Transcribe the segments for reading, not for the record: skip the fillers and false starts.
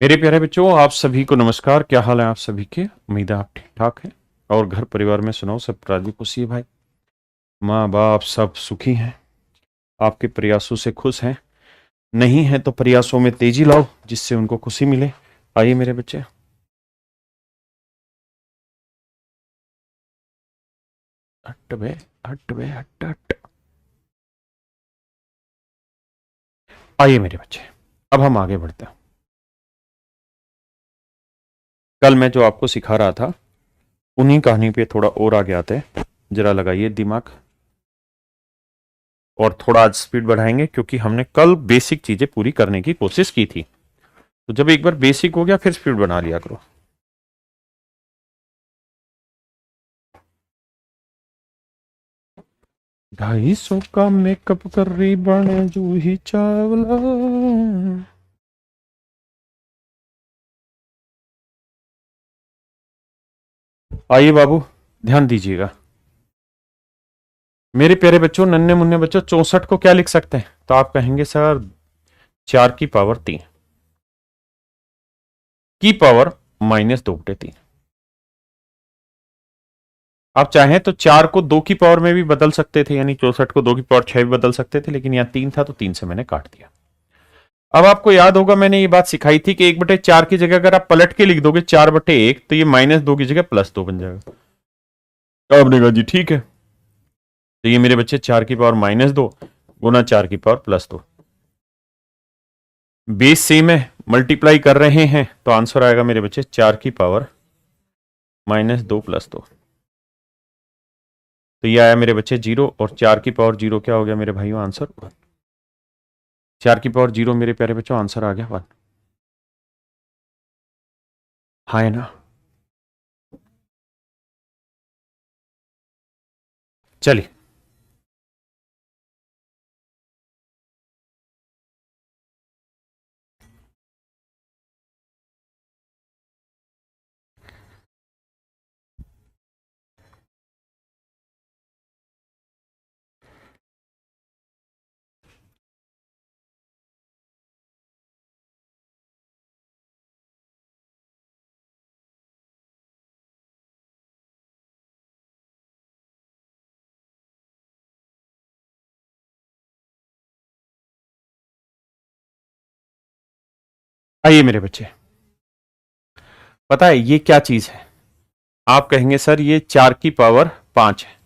मेरे प्यारे बच्चों, आप सभी को नमस्कार। क्या हाल है आप सभी के? उम्मीद है आप ठीक ठाक हैं और घर परिवार में सुनाओ, सब राजी खुशी है भाई। माँ बाप सब सुखी हैं, आपके प्रयासों से खुश हैं। नहीं है तो प्रयासों में तेजी लाओ जिससे उनको खुशी मिले। आइए मेरे बच्चे, हट बे, हट बे, हट हट। आइए मेरे बच्चे, अब हम आगे बढ़ते हैं। कल मैं जो आपको सिखा रहा था उन्हीं कहानी पे थोड़ा और आगे आते हैं। जरा लगाइए दिमाग और थोड़ा आज स्पीड बढ़ाएंगे क्योंकि हमने कल बेसिक चीजें पूरी करने की कोशिश की थी। तो जब एक बार बेसिक हो गया फिर स्पीड बना लिया करो। 250 का मेकअप कर रही बने जूही चावला। आइए बाबू, ध्यान दीजिएगा मेरे प्यारे बच्चों, नन्हे मुन्ने बच्चों। 64 को क्या लिख सकते हैं? तो आप कहेंगे सर 4 की पावर 3 की पावर -2/3। आप चाहें तो 4 को 2 की पावर में भी बदल सकते थे, यानी 64 को 2 की पावर 6 भी बदल सकते थे, लेकिन यहां 3 था तो 3 से मैंने काट दिया। अब आपको याद होगा मैंने ये बात सिखाई थी कि 1/4 की जगह अगर आप पलट के लिख दोगे 4/1 तो ये -2 की जगह +2 बन जाएगा। आपने कहा जी ठीक है। तो ये मेरे बच्चे 4 की पावर -2 गुना 4 की पावर +2। बेस सेम है, मल्टीप्लाई कर रहे हैं तो आंसर आएगा मेरे बच्चे 4 की पावर -2 + 2। तो ये आया मेरे बच्चे 0 और 4 की पावर 0 क्या हो गया मेरे भाइयों? आंसर 1। 4 की पावर 0 मेरे प्यारे बच्चों आंसर आ गया 1। हाँ है ना? चलिए आइए मेरे बच्चे, पता है ये क्या चीज है? आप कहेंगे सर ये 4 की पावर 5 है।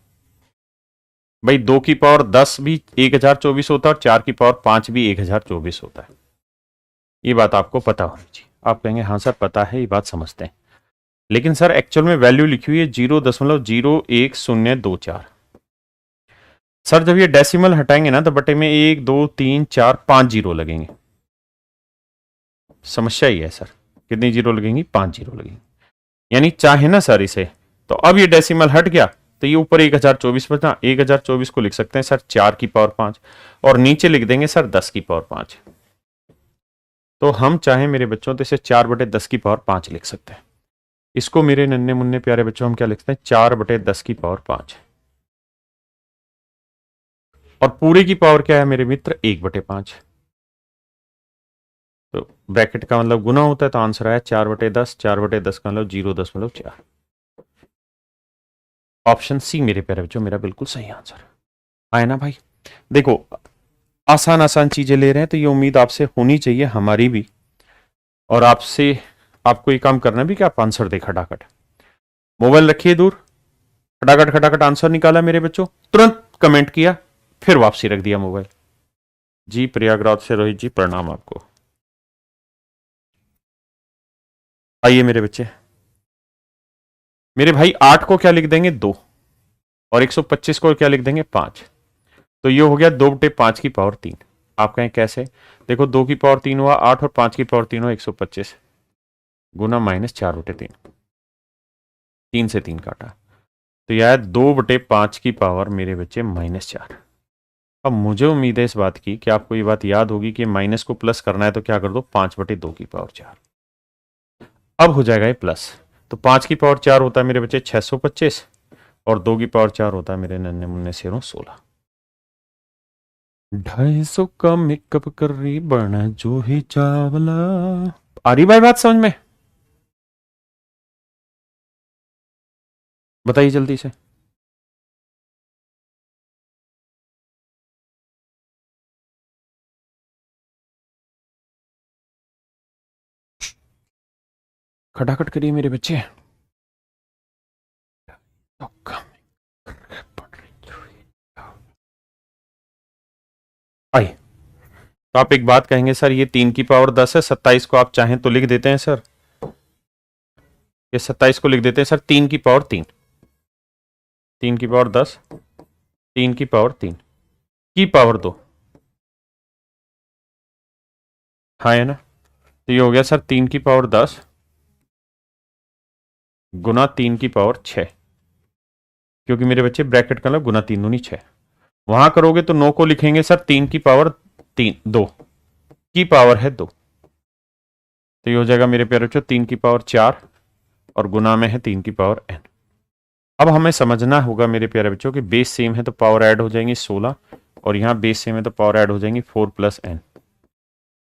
भाई 2 की पावर 10 भी 1024 होता है और 4 की पावर 5 भी 1024 होता है। ये बात आपको पता होनी चाहिए। आप कहेंगे हाँ सर पता है, ये बात समझते हैं, लेकिन सर एक्चुअल में वैल्यू लिखी हुई है 0.01024। सर जब ये डेसिमल हटाएंगे ना तो बटे में 1 2 3 4 5 जीरो लगेंगे। समस्या ही है सर, कितनी जीरो लगेंगी? 5 जीरो लगेंगी। यानी चाहे ना सर इसे, तो अब ये डेसिमल हट गया तो ये ऊपर 1024 बचा। 1024 को लिख सकते हैं सर 4 की पावर 5 और नीचे लिख देंगे सर 10 की पावर 5। तो हम चाहे मेरे बच्चों तो इसे 4/10 की पावर 5 लिख सकते हैं। इसको मेरे नन्हे मुन्ने प्यारे बच्चों हम क्या लिखते हैं? 4/10 की पावर 5। और पूरे की पावर क्या है मेरे मित्र? 1/5। तो ब्रैकेट का मतलब गुना होता है, तो आंसर आया 4/10। 4/10 का मतलब 0.4। ऑप्शन सी मेरे प्यारे बच्चों मेरा बिल्कुल सही आंसर आए ना भाई? देखो, आसान आसान चीजें ले रहे हैं तो ये उम्मीद आपसे होनी चाहिए, हमारी भी। और आपसे आपको ये काम करना भी कि आप आंसर दे खटाखट। मोबाइल रखिए दूर, खटाखट खटाखट आंसर निकाला मेरे बच्चों, तुरंत कमेंट किया, फिर वापसी रख दिया मोबाइल। जी प्रयागराज से रोहित जी, प्रणाम आपको। आइए मेरे बच्चे, मेरे भाई 8 को क्या लिख देंगे? 2 और 125 को क्या लिख देंगे? 5। तो ये हो गया 2/5 की पावर 3। आप कहें कैसे? देखो 2 की पावर 3 हुआ 8 और 5 की पावर 3 हुआ 125 गुना -4/3। 3 से 3 काटा तो यह है 2/5 की पावर मेरे बच्चे -4। अब मुझे उम्मीद है इस बात की कि आपको ये बात याद होगी कि माइनस को प्लस करना है तो क्या कर दो? 5/2 की पावर 4। अब हो जाएगा ये प्लस। तो 5 की पावर 4 होता है मेरे बच्चे 625 और 2 की पावर 4 होता है मेरे नन्हे मुन्ने शेरों 16। 250 का मेकअप कर रही बना जूही चावला। आ रही भाई बात समझ में? बताइए जल्दी से। खटाखट करिए मेरे बच्चे। आइए, तो आप एक बात कहेंगे सर ये 3 की पावर 10 है, 27 को आप चाहें तो लिख देते हैं सर, ये 27 को लिख देते हैं सर 3 की पावर 3, 3 की पावर 10, 3 की पावर 3 की पावर 2, हाँ है ना? तो ये हो गया सर 3 की पावर 10 गुना 3 की पावर 6, क्योंकि मेरे बच्चे ब्रैकेट का गुना 3 दूनी 6, वहां करोगे तो 9 को लिखेंगे सर 3 की पावर 3 2 की पावर है 2, तो ये हो जाएगा मेरे प्यारे बच्चों 3 की पावर 4 और गुना में है 3 की पावर n। अब हमें समझना होगा मेरे प्यारे बच्चों कि बेस सेम है तो पावर ऐड हो जाएंगी 16 और यहाँ बेस सेम है तो पावर ऐड हो जाएंगी 4 प्लस n।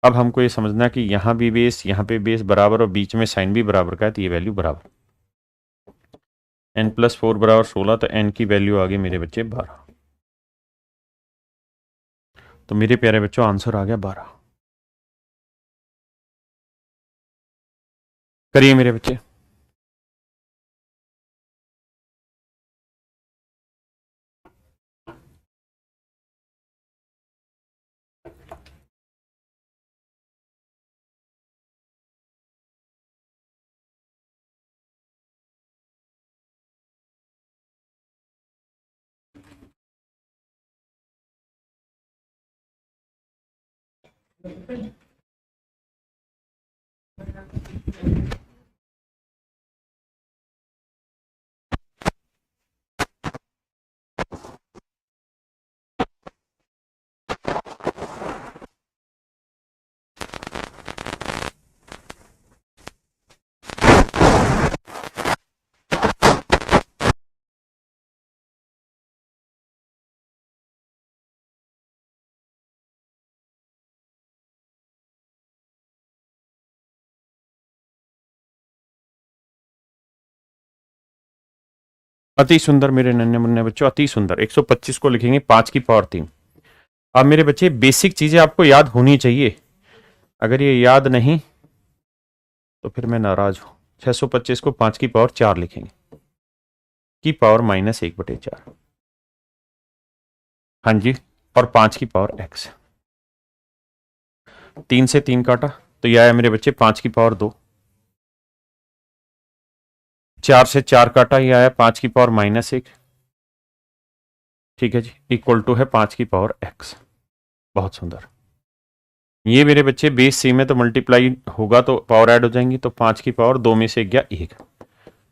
अब हमको ये समझना कि यहाँ भी बेस यहाँ पे बेस बराबर और बीच में साइन भी बराबर का है, तो ये वैल्यू बराबर n प्लस 4 बराबर 16, तो n की वैल्यू आ गई मेरे बच्चे 12। तो मेरे प्यारे बच्चों आंसर आ गया 12। करिए मेरे बच्चे। अति सुंदर मेरे नन्हे मुन्ने बच्चों, अति सुंदर। 125 को लिखेंगे 5 की पावर 3। अब मेरे बच्चे बेसिक चीजें आपको याद होनी चाहिए, अगर ये याद नहीं तो फिर मैं नाराज हूं। 625 को 5 की पावर 4 लिखेंगे, की पावर -1/4, हाँ जी, और 5 की पावर x। 3 से 3 काटा तो यह आया मेरे बच्चे 5 की पावर 2। 4 से 4 काटा, ये आया 5 की पावर -1, ठीक है जी, इक्वल टू है 5 की पावर x। बहुत सुंदर। ये मेरे बच्चे बेस सेम है तो मल्टीप्लाई होगा तो पावर ऐड हो जाएंगी, तो 5 की पावर 2 में से गया 1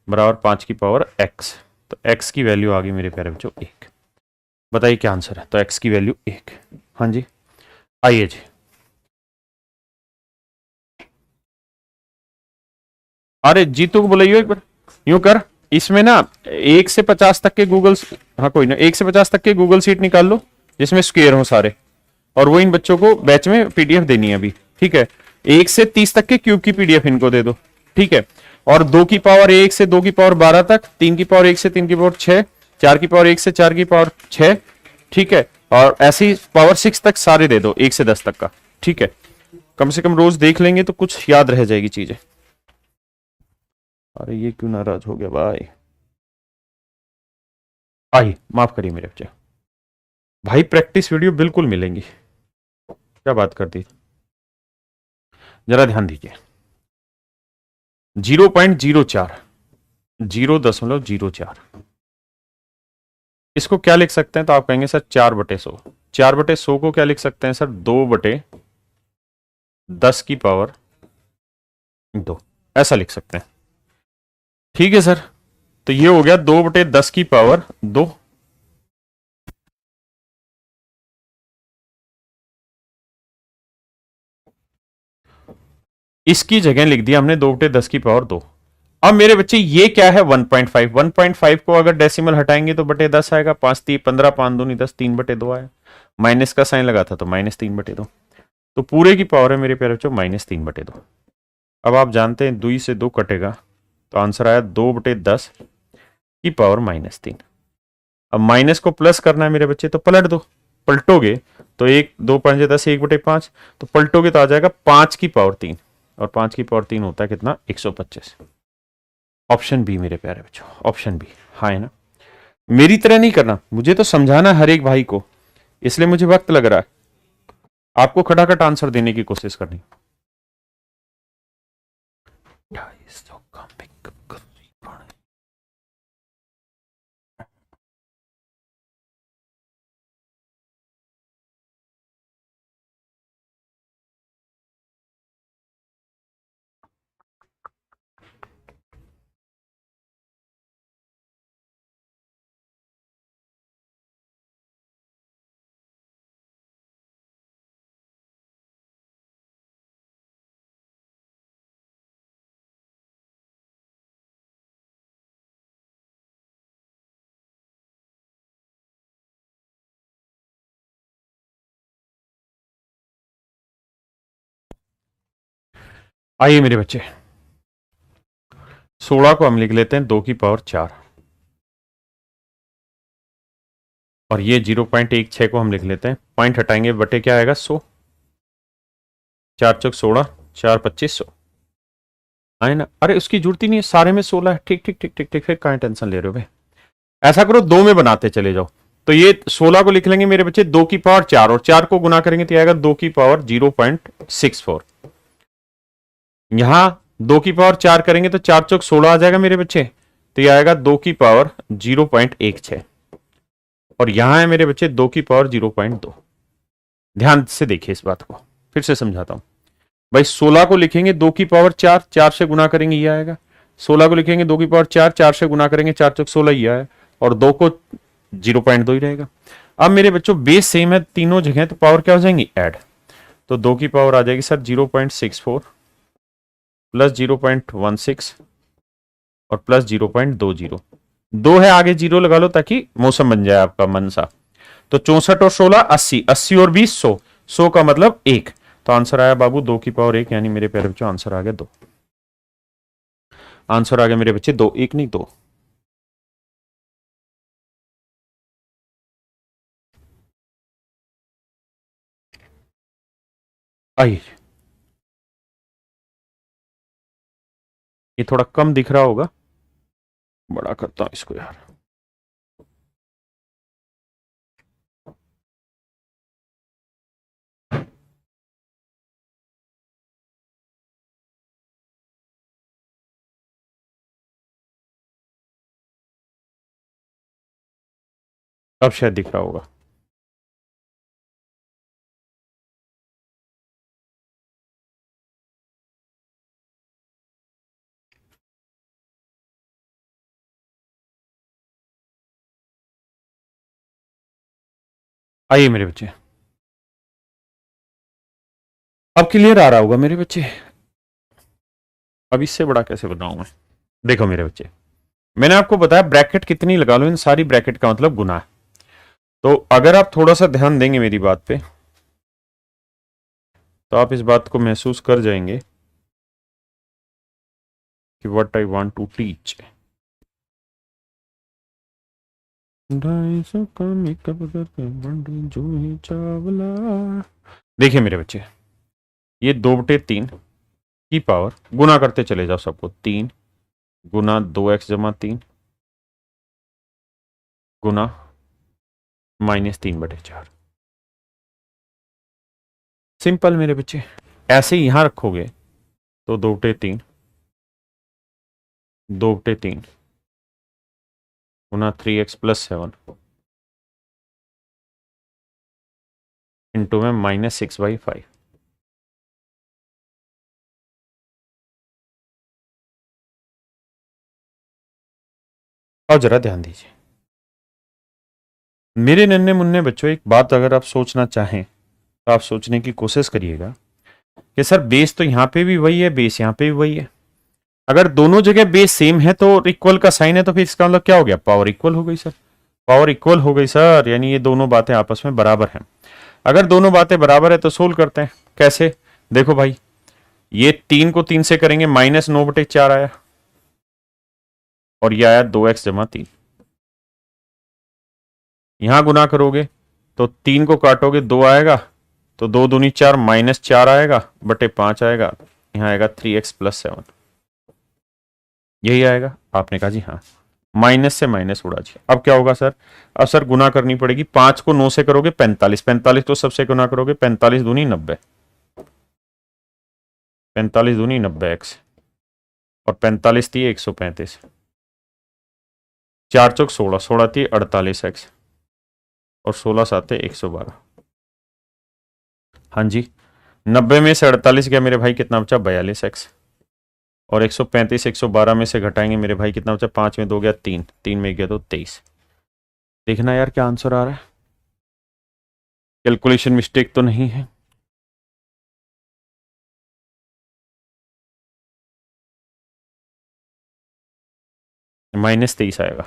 बराबर 5 की पावर x। तो x की वैल्यू आ गई मेरे प्यारे बच्चों 1। बताइए क्या आंसर है? तो x की वैल्यू 1। हाँ जी, आइए जी। अरे जीतू को बुलाइयो एक बार, यूं कर, इसमें ना 1 से 50 तक के गूगल, हाँ कोई ना, 1 से 50 तक के गूगल शीट निकाल लो जिसमें स्क्वायर हो सारे, और वो इन बच्चों को बैच में पीडीएफ देनी है अभी, ठीक है? 1 से 30 तक के क्यूब की पीडीएफ इनको दे दो, ठीक है? और 2 की पावर 1 से 2 की पावर 12 तक, 3 की पावर 1 से 3 की पावर 6, 4 की पावर 1 से 4 की पावर 6, ठीक है? और ऐसे ही पावर 6 तक सारे दे दो, 1 से 10 तक का, ठीक है? कम से कम रोज देख लेंगे तो कुछ याद रह जाएगी चीजें। अरे ये क्यों नाराज हो गया भाई? आइए, माफ करिए मेरे बच्चे। भाई प्रैक्टिस वीडियो बिल्कुल मिलेंगी, क्या बात कर दी? जरा ध्यान दीजिए। 0.04, 0.04, इसको क्या लिख सकते हैं? तो आप कहेंगे सर 4/100। 4/100 को क्या लिख सकते हैं सर? 2/10 की पावर 2, ऐसा लिख सकते हैं, ठीक है सर? तो ये हो गया 2/10 की पावर 2। इसकी जगह लिख दिया हमने 2/10 की पावर 2। अब मेरे बच्चे ये क्या है? 1.5। 1.5 को अगर डेसिमल हटाएंगे तो /10 आएगा। 5×3 = 15, 5 दूनी 10, 3/2 आया। माइनस का साइन लगा था तो -3/2। तो पूरे की पावर है मेरे प्यारे बच्चों -3/2। अब आप जानते हैं 2 से 2 कटेगा, तो आंसर आया 2/10 की पावर -3। अब माइनस को प्लस करना है मेरे बच्चे, तो पलट दो। पलटोगे तो 1 2 5 10, 1/5, तो पलटोगे तो आ जाएगा 5 की पावर 3, और 5 की पावर 3 होता है कितना? 125। ऑप्शन बी मेरे प्यारे बच्चों, ऑप्शन बी। हाँ है ना? मेरी तरह नहीं करना, मुझे तो समझाना हर एक भाई को, इसलिए मुझे वक्त लग रहा है। आपको खटाखट आंसर देने की कोशिश करनी। 250 का मेकअप करनी पड़े। आइए मेरे बच्चे, 16 को हम लिख लेते हैं 2 की पावर 4, और ये 0.16 को हम लिख लेते हैं, पॉइंट हटाएंगे, बटे क्या आएगा? 100। 4 चौक 16, 4 25 100 है ना? अरे उसकी जरूरत ही नहीं है, सारे में 16 है। ठीक ठीक ठीक ठीक ठीक, फिर कहां टेंशन ले रहे हो भाई? ऐसा करो, 2 में बनाते चले जाओ। तो ये 16 को लिख लेंगे मेरे बच्चे 2 की पावर 4, और 4 को गुना करेंगे तो आएगा 2 की पावर 0.64। यहां 2 की पावर 4 करेंगे तो 4 चौक 16 आ जाएगा मेरे बच्चे, तो ये आएगा 2 की पावर 0.16, और यहां है मेरे बच्चे 2 की पावर 0.2। ध्यान से देखिए इस बात को, फिर से समझाता हूं भाई। 16 को लिखेंगे 2 की पावर 4, 4 से गुना करेंगे ये आएगा। 16 को लिखेंगे 2 की पावर 4, 4 से गुना करेंगे, 4 चौक 16 ये आया, और 2 को 0.2 ही रहेगा। अब मेरे बच्चों बेस सेम है तीनों जगह, तो पावर क्या हो जाएंगी? ऐड। तो 2 की पावर आ जाएगी सर 0.64 प्लस 0.16 और प्लस 0.20। 2 है, आगे 0 लगा लो ताकि मौसम बन जाए आपका मन सा। तो 64 और 16 80, 80 और 20 100, 100 का मतलब 1। तो आंसर आया बाबू 2 की पावर 1, यानी मेरे प्यारे बच्चों आंसर आ गया 2। आंसर आ गया मेरे बच्चे 2, 1 नहीं 2। आइए, ये थोड़ा कम दिख रहा होगा, बड़ा करता हूं इसको यार। अब शायद दिख रहा होगा। आइए मेरे बच्चे, अब क्लियर आ रहा होगा मेरे बच्चे। अब इससे बड़ा कैसे बनाऊं मैं? देखो मेरे बच्चे, मैंने आपको बताया ब्रैकेट कितनी लगा लो, इन सारी ब्रैकेट का मतलब गुना है। तो अगर आप थोड़ा सा ध्यान देंगे मेरी बात पे, तो आप इस बात को महसूस कर जाएंगे कि what I want to teach. देखिए मेरे बच्चे, ये 2/3 की पावर, गुना करते चले जाओ सबको, 3 गुना 2x जमा 3 गुना -3/4। सिंपल मेरे बच्चे, ऐसे ही यहां रखोगे तो 2/3 2/3 गुना 3x + 7 इंटू में -6/5। और जरा ध्यान दीजिए मेरे नन्हे मुन्ने बच्चों, एक बात अगर आप सोचना चाहें तो आप सोचने की कोशिश करिएगा कि सर बेस तो यहां पे भी वही है, बेस यहां पे भी वही है। अगर दोनों जगह बेस सेम है तो इक्वल का साइन है, तो फिर इसका मतलब क्या हो गया? पावर इक्वल हो गई सर। पावर इक्वल हो गई सर, यानी ये दोनों बातें आपस में बराबर हैं। अगर दोनों बातें बराबर है तो सोल्व करते हैं। कैसे? देखो भाई, ये 3 को 3 से करेंगे -9/4 आया, और ये आया 2x जमा 3। यहां गुना करोगे तो 3 को काटोगे 2 आएगा, तो 2 दूनी 4 -4 आएगा बटे 5 आएगा, यहां आएगा 3x + 7, यही आएगा। आपने कहा जी हाँ, माइनस से माइनस उड़ा जी। अब क्या होगा सर? अब सर गुना करनी पड़ेगी, 5 को 9 से करोगे 45, 45 को सबसे गुना करोगे, 45 दूनी 90, 45 दूनी 90x, और 45 थी 135, 4 चौक 16, 16 थी 48x, और 16 सात 112। हाँ जी, 90 में से 48 गया मेरे भाई, कितना बचा? 42x, और 135 112 में से घटाएंगे मेरे भाई, कितना बचा? 5 में 2 गया 3, 3 में गया तो 23। देखना यार क्या आंसर आ रहा है, कैलकुलेशन मिस्टेक तो नहीं है। -23 आएगा,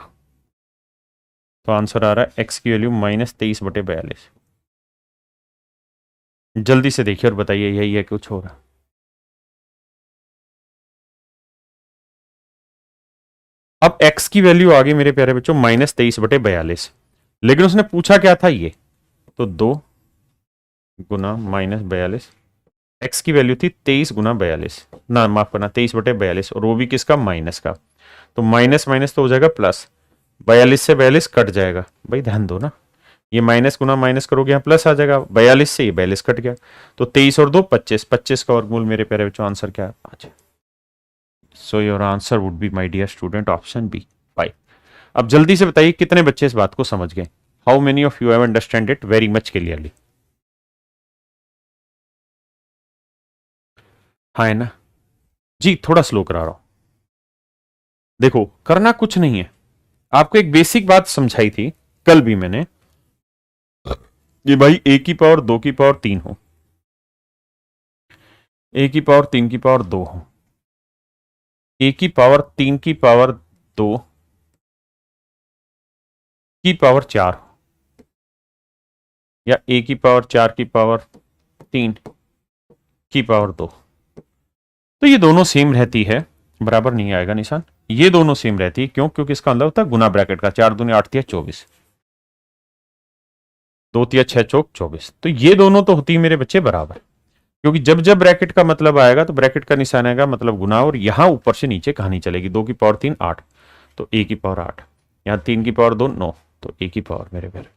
तो आंसर आ रहा है x की वैल्यू -23/42। जल्दी से देखिए और बताइए यही है कुछ हो रहा? अब x की वैल्यू आ गई मेरे प्यारे बच्चों -23/42, लेकिन उसने पूछा क्या था? ये तो 2 गुना -42, x की वैल्यू थी 23 गुना 42, ना माफ करना 23/42, और वो भी किसका? माइनस का। तो माइनस माइनस तो हो जाएगा प्लस, 42 से 42 कट जाएगा। भाई ध्यान दो ना, ये माइनस गुना माइनस करोगे यहाँ प्लस आ जाएगा, 42 से ये 42 कट गया, तो 23 और 2 25, 25 का वर्गमूल मेरे प्यारे बच्चों आंसर क्या है? 5। So your answer would be my dear student option B, 5। अब जल्दी से बताइए कितने बच्चे इस बात को समझ गए? How many of you have understand it very much clearly? हाँ है ना जी, थोड़ा स्लो करा रहा हूं। देखो करना कुछ नहीं है, आपको एक बेसिक बात समझाई थी कल भी मैंने, ये भाई a की पावर 2 की पावर 3 हो, a की पावर 3 की पावर 2 हो, a की पावर 3 की पावर 2 की पावर 4 हो, या a की पावर 4 की पावर 3 की पावर 2, तो ये दोनों सेम रहती है, बराबर नहीं आएगा निशान। ये दोनों सेम रहती है, क्यों? क्योंकि इसका मतलब होता है गुना ब्रैकेट का, 4 दूनी 8 × 24, 2 × 6 = 24, तो ये दोनों तो होती है मेरे बच्चे बराबर, क्योंकि जब जब ब्रैकेट का मतलब आएगा तो ब्रैकेट का निशान आएगा मतलब गुना, और यहां ऊपर से नीचे कहानी चलेगी। 2 की पावर 3 8, तो a की पावर 8, यहां 3 की पावर 2 9, तो a की पावर मेरे प्यारे,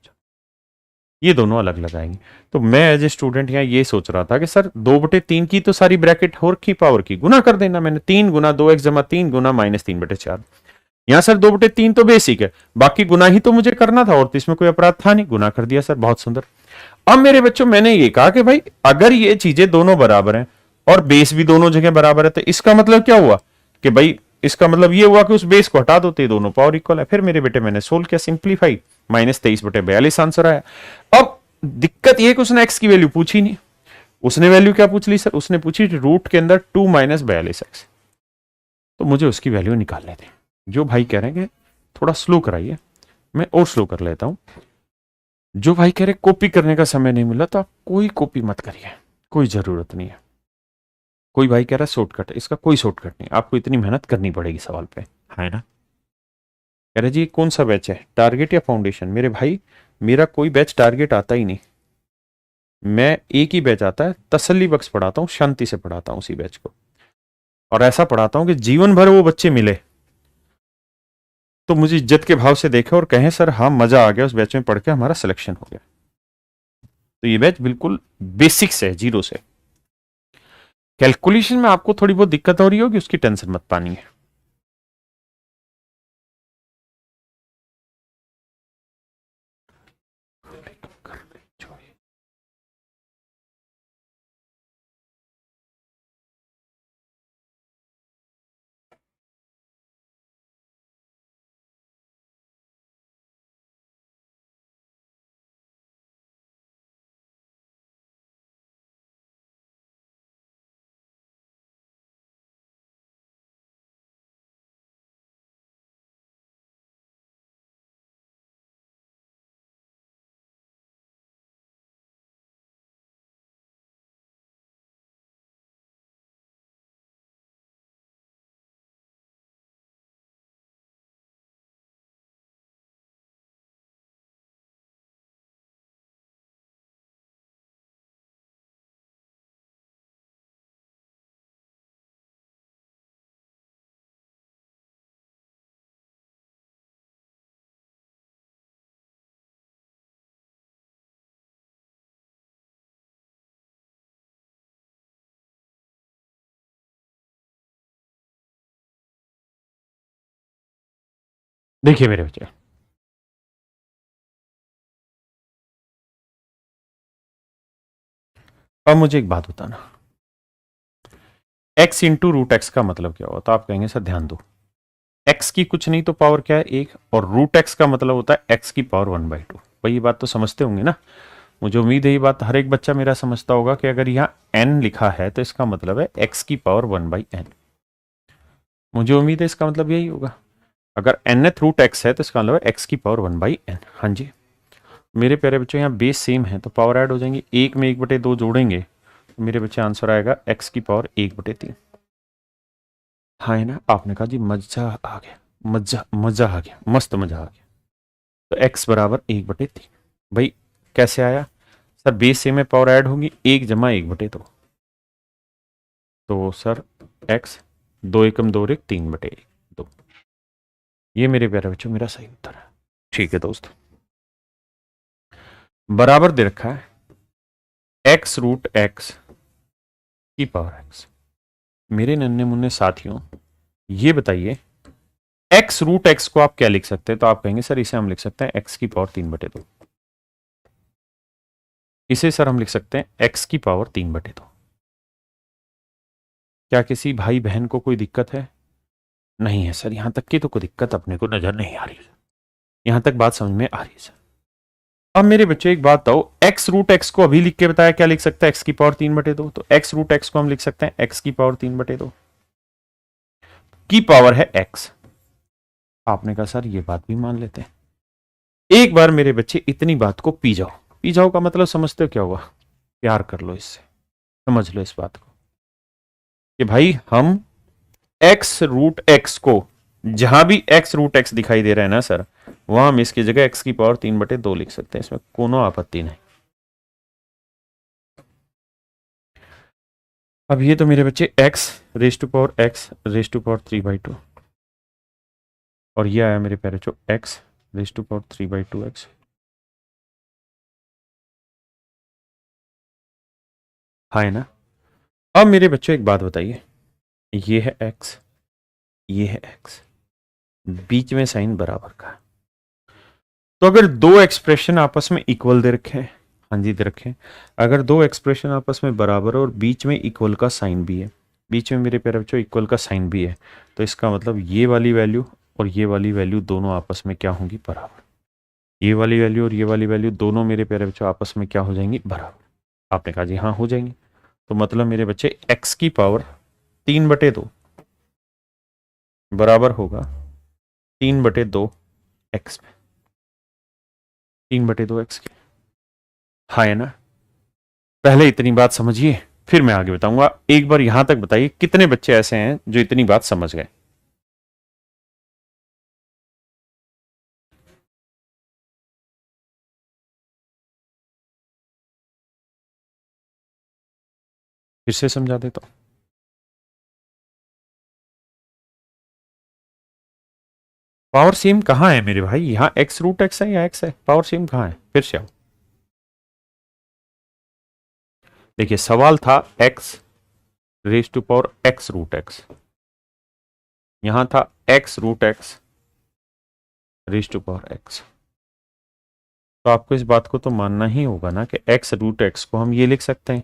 ये दोनों अलग लगाएंगे। तो मैं एज ए स्टूडेंट यहाँ ये सोच रहा था कि सर 2/3 की तो सारी ब्रैकेट होर की पावर की गुना कर देना, मैंने 3 गुना 2x जमा 3 गुना -3/4। यहाँ सर 2/3 तो बेसिक है, बाकी गुना ही तो मुझे करना था, और तो इसमें कोई अपराध था नहीं, गुना कर दिया सर, बहुत सुंदर। अब मेरे बच्चों मैंने ये कहा कि भाई अगर ये चीजें दोनों बराबर हैं और बेस भी दोनों जगह बराबर है, तो इसका मतलब क्या हुआ कि भाई, इसका मतलब ये हुआ कि उस बेस को हटा दो तो ये दोनों पावर इक्वल है। फिर मेरे बेटे मैंने सोल्व किया, सिंप्लीफाई, -23/42 आंसर आया। अब दिक्कत ये कि उसने एक्स की वैल्यू पूछी नहीं, उसने वैल्यू क्या पूछ ली सर? उसने पूछी रूट के अंदर 2 - 42x, तो मुझे उसकी वैल्यू निकालने थे। जो भाई कह रहे हैं कि थोड़ा स्लो कराइए, मैं और स्लो कर लेता हूं। जो भाई कह रहे कॉपी करने का समय नहीं मिला, तो आप कोई कॉपी मत करिए, कोई जरूरत नहीं है। कोई भाई कह रहा है शॉर्टकट, इसका कोई शॉर्टकट नहीं, आपको इतनी मेहनत करनी पड़ेगी सवाल पे, है ना? कह रहे जी कौन सा बैच है, टारगेट या फाउंडेशन? मेरे भाई मेरा कोई बैच टारगेट आता ही नहीं, मैं एक ही बैच आता है, तसल्ली बख्श पढ़ाता हूँ, शांति से पढ़ाता हूँ उसी बैच को, और ऐसा पढ़ाता हूँ कि जीवन भर वो बच्चे मिले तो मुझे इज्जत के भाव से देखे और कहें सर हाँ मजा आ गया उस बैच में पढ़ के, हमारा सिलेक्शन हो गया। तो ये बैच बिल्कुल बेसिक से है, जीरो से। कैलकुलेशन में आपको थोड़ी बहुत दिक्कत हो रही होगी, उसकी टेंशन मत पानी है। देखिए मेरे बच्चे, अब मुझे एक बात बताना, x इंटू रूट एक्स का मतलब क्या होता है? आप कहेंगे सर ध्यान दो, x की कुछ नहीं तो पावर क्या है, एक, और रूट एक्स का मतलब होता है x की पावर 1/2। भाई ये बात तो समझते होंगे ना? मुझे उम्मीद है ये बात हर एक बच्चा मेरा समझता होगा कि अगर यहाँ n लिखा है तो इसका मतलब है x की पावर 1/n। मुझे उम्मीद है इसका मतलब यही होगा। अगर nth रूट x है तो इसका मतलब है x की पावर 1/n। हाँ जी मेरे प्यारे बच्चों, यहाँ बेस सेम है तो पावर ऐड हो जाएंगे, एक में 1/2 जोड़ेंगे तो मेरे बच्चे आंसर आएगा x की पावर 1/3। हाँ है ना? आपने कहा जी मजा आ गया, मजा मजा आ गया, मस्त मजा आ गया। तो x बराबर 1/3। भाई कैसे आया सर? बेस सेम में पावर ऐड होगी, 1 जमा 1/2। तो सर x 2 एकम 2 रेख 3/2। ये मेरे प्यारे बच्चों मेरा सही उत्तर है। ठीक है दोस्तों, बराबर दे रखा है x रूट एक्स की पावर x। मेरे नन्हे मुन्ने साथियों, ये बताइए x रूट एक्स को आप क्या लिख सकते हैं? तो आप कहेंगे सर इसे हम लिख सकते हैं x की पावर 3/2। इसे सर हम लिख सकते हैं x की पावर 3/2। क्या किसी भाई बहन को कोई दिक्कत है? नहीं है सर, यहां तक की तो कोई दिक्कत अपने को नजर नहीं आ रही। यहां तक बात समझ में आ रही है सर। अब मेरे बच्चे एक बात बताओ, x रूट एक्स को अभी लिख के बताया क्या लिख सकता है? x की पावर 3/2। तो x रूट एक्स को हम लिख सकते हैं x की पावर 3/2 की पावर है x। आपने कहा सर ये बात भी मान लेते हैं। एक बार मेरे बच्चे इतनी बात को पी जाओ। पी जाओ का मतलब समझते हो क्या हुआ? प्यार कर लो इससे, समझ लो इस बात को कि भाई हम x रूट एक्स को, जहां भी x रूट एक्स दिखाई दे रहा है ना सर, वहां हम इसकी जगह x की पावर 3/2 लिख सकते हैं, इसमें कोनो आपत्ति नहीं। अब ये तो मेरे बच्चे x raise to power x raise to power 3/2, और ये आया मेरे प्यारे बच्चों x raise to power 3/2x। हाँ है ना? अब मेरे बच्चों एक बात बताइए, ये है x, ये है x, बीच में साइन बराबर का है। तो अगर दो एक्सप्रेशन आपस में इक्वल दे रखे हैं, हाँ जी दे रखे हैं, अगर दो एक्सप्रेशन आपस में बराबर है और बीच में इक्वल का साइन भी है, बीच में मेरे प्यारे बच्चों इक्वल का साइन भी है, तो इसका मतलब ये वाली वैल्यू और ये वाली वैल्यू दोनों आपस में क्या होंगी? बराबर। ये वाली वैल्यू और ये वाली वैल्यू दोनों मेरे प्यारे बच्चों आपस में क्या हो जाएंगी? बराबर। आपने कहा जी हाँ हो जाएंगी। तो मतलब मेरे बच्चे x की पावर 3/2 बराबर होगा 3/2 x में, 3/2 x की। हाँ है ना? पहले इतनी बात समझिए, फिर मैं आगे बताऊंगा। एक बार यहां तक बताइए कितने बच्चे ऐसे हैं जो इतनी बात समझ गए? फिर से समझा देता हूं। पावर सेम कहां है मेरे भाई? यहां x रूट एक्स है या x है? पावर सेम कहां है? फिर से आओ। देखिए सवाल था x raise to power x root x, यहां था x root x raise to power x। तो आपको इस बात को तो मानना ही होगा ना कि x रूट एक्स को हम ये लिख सकते हैं।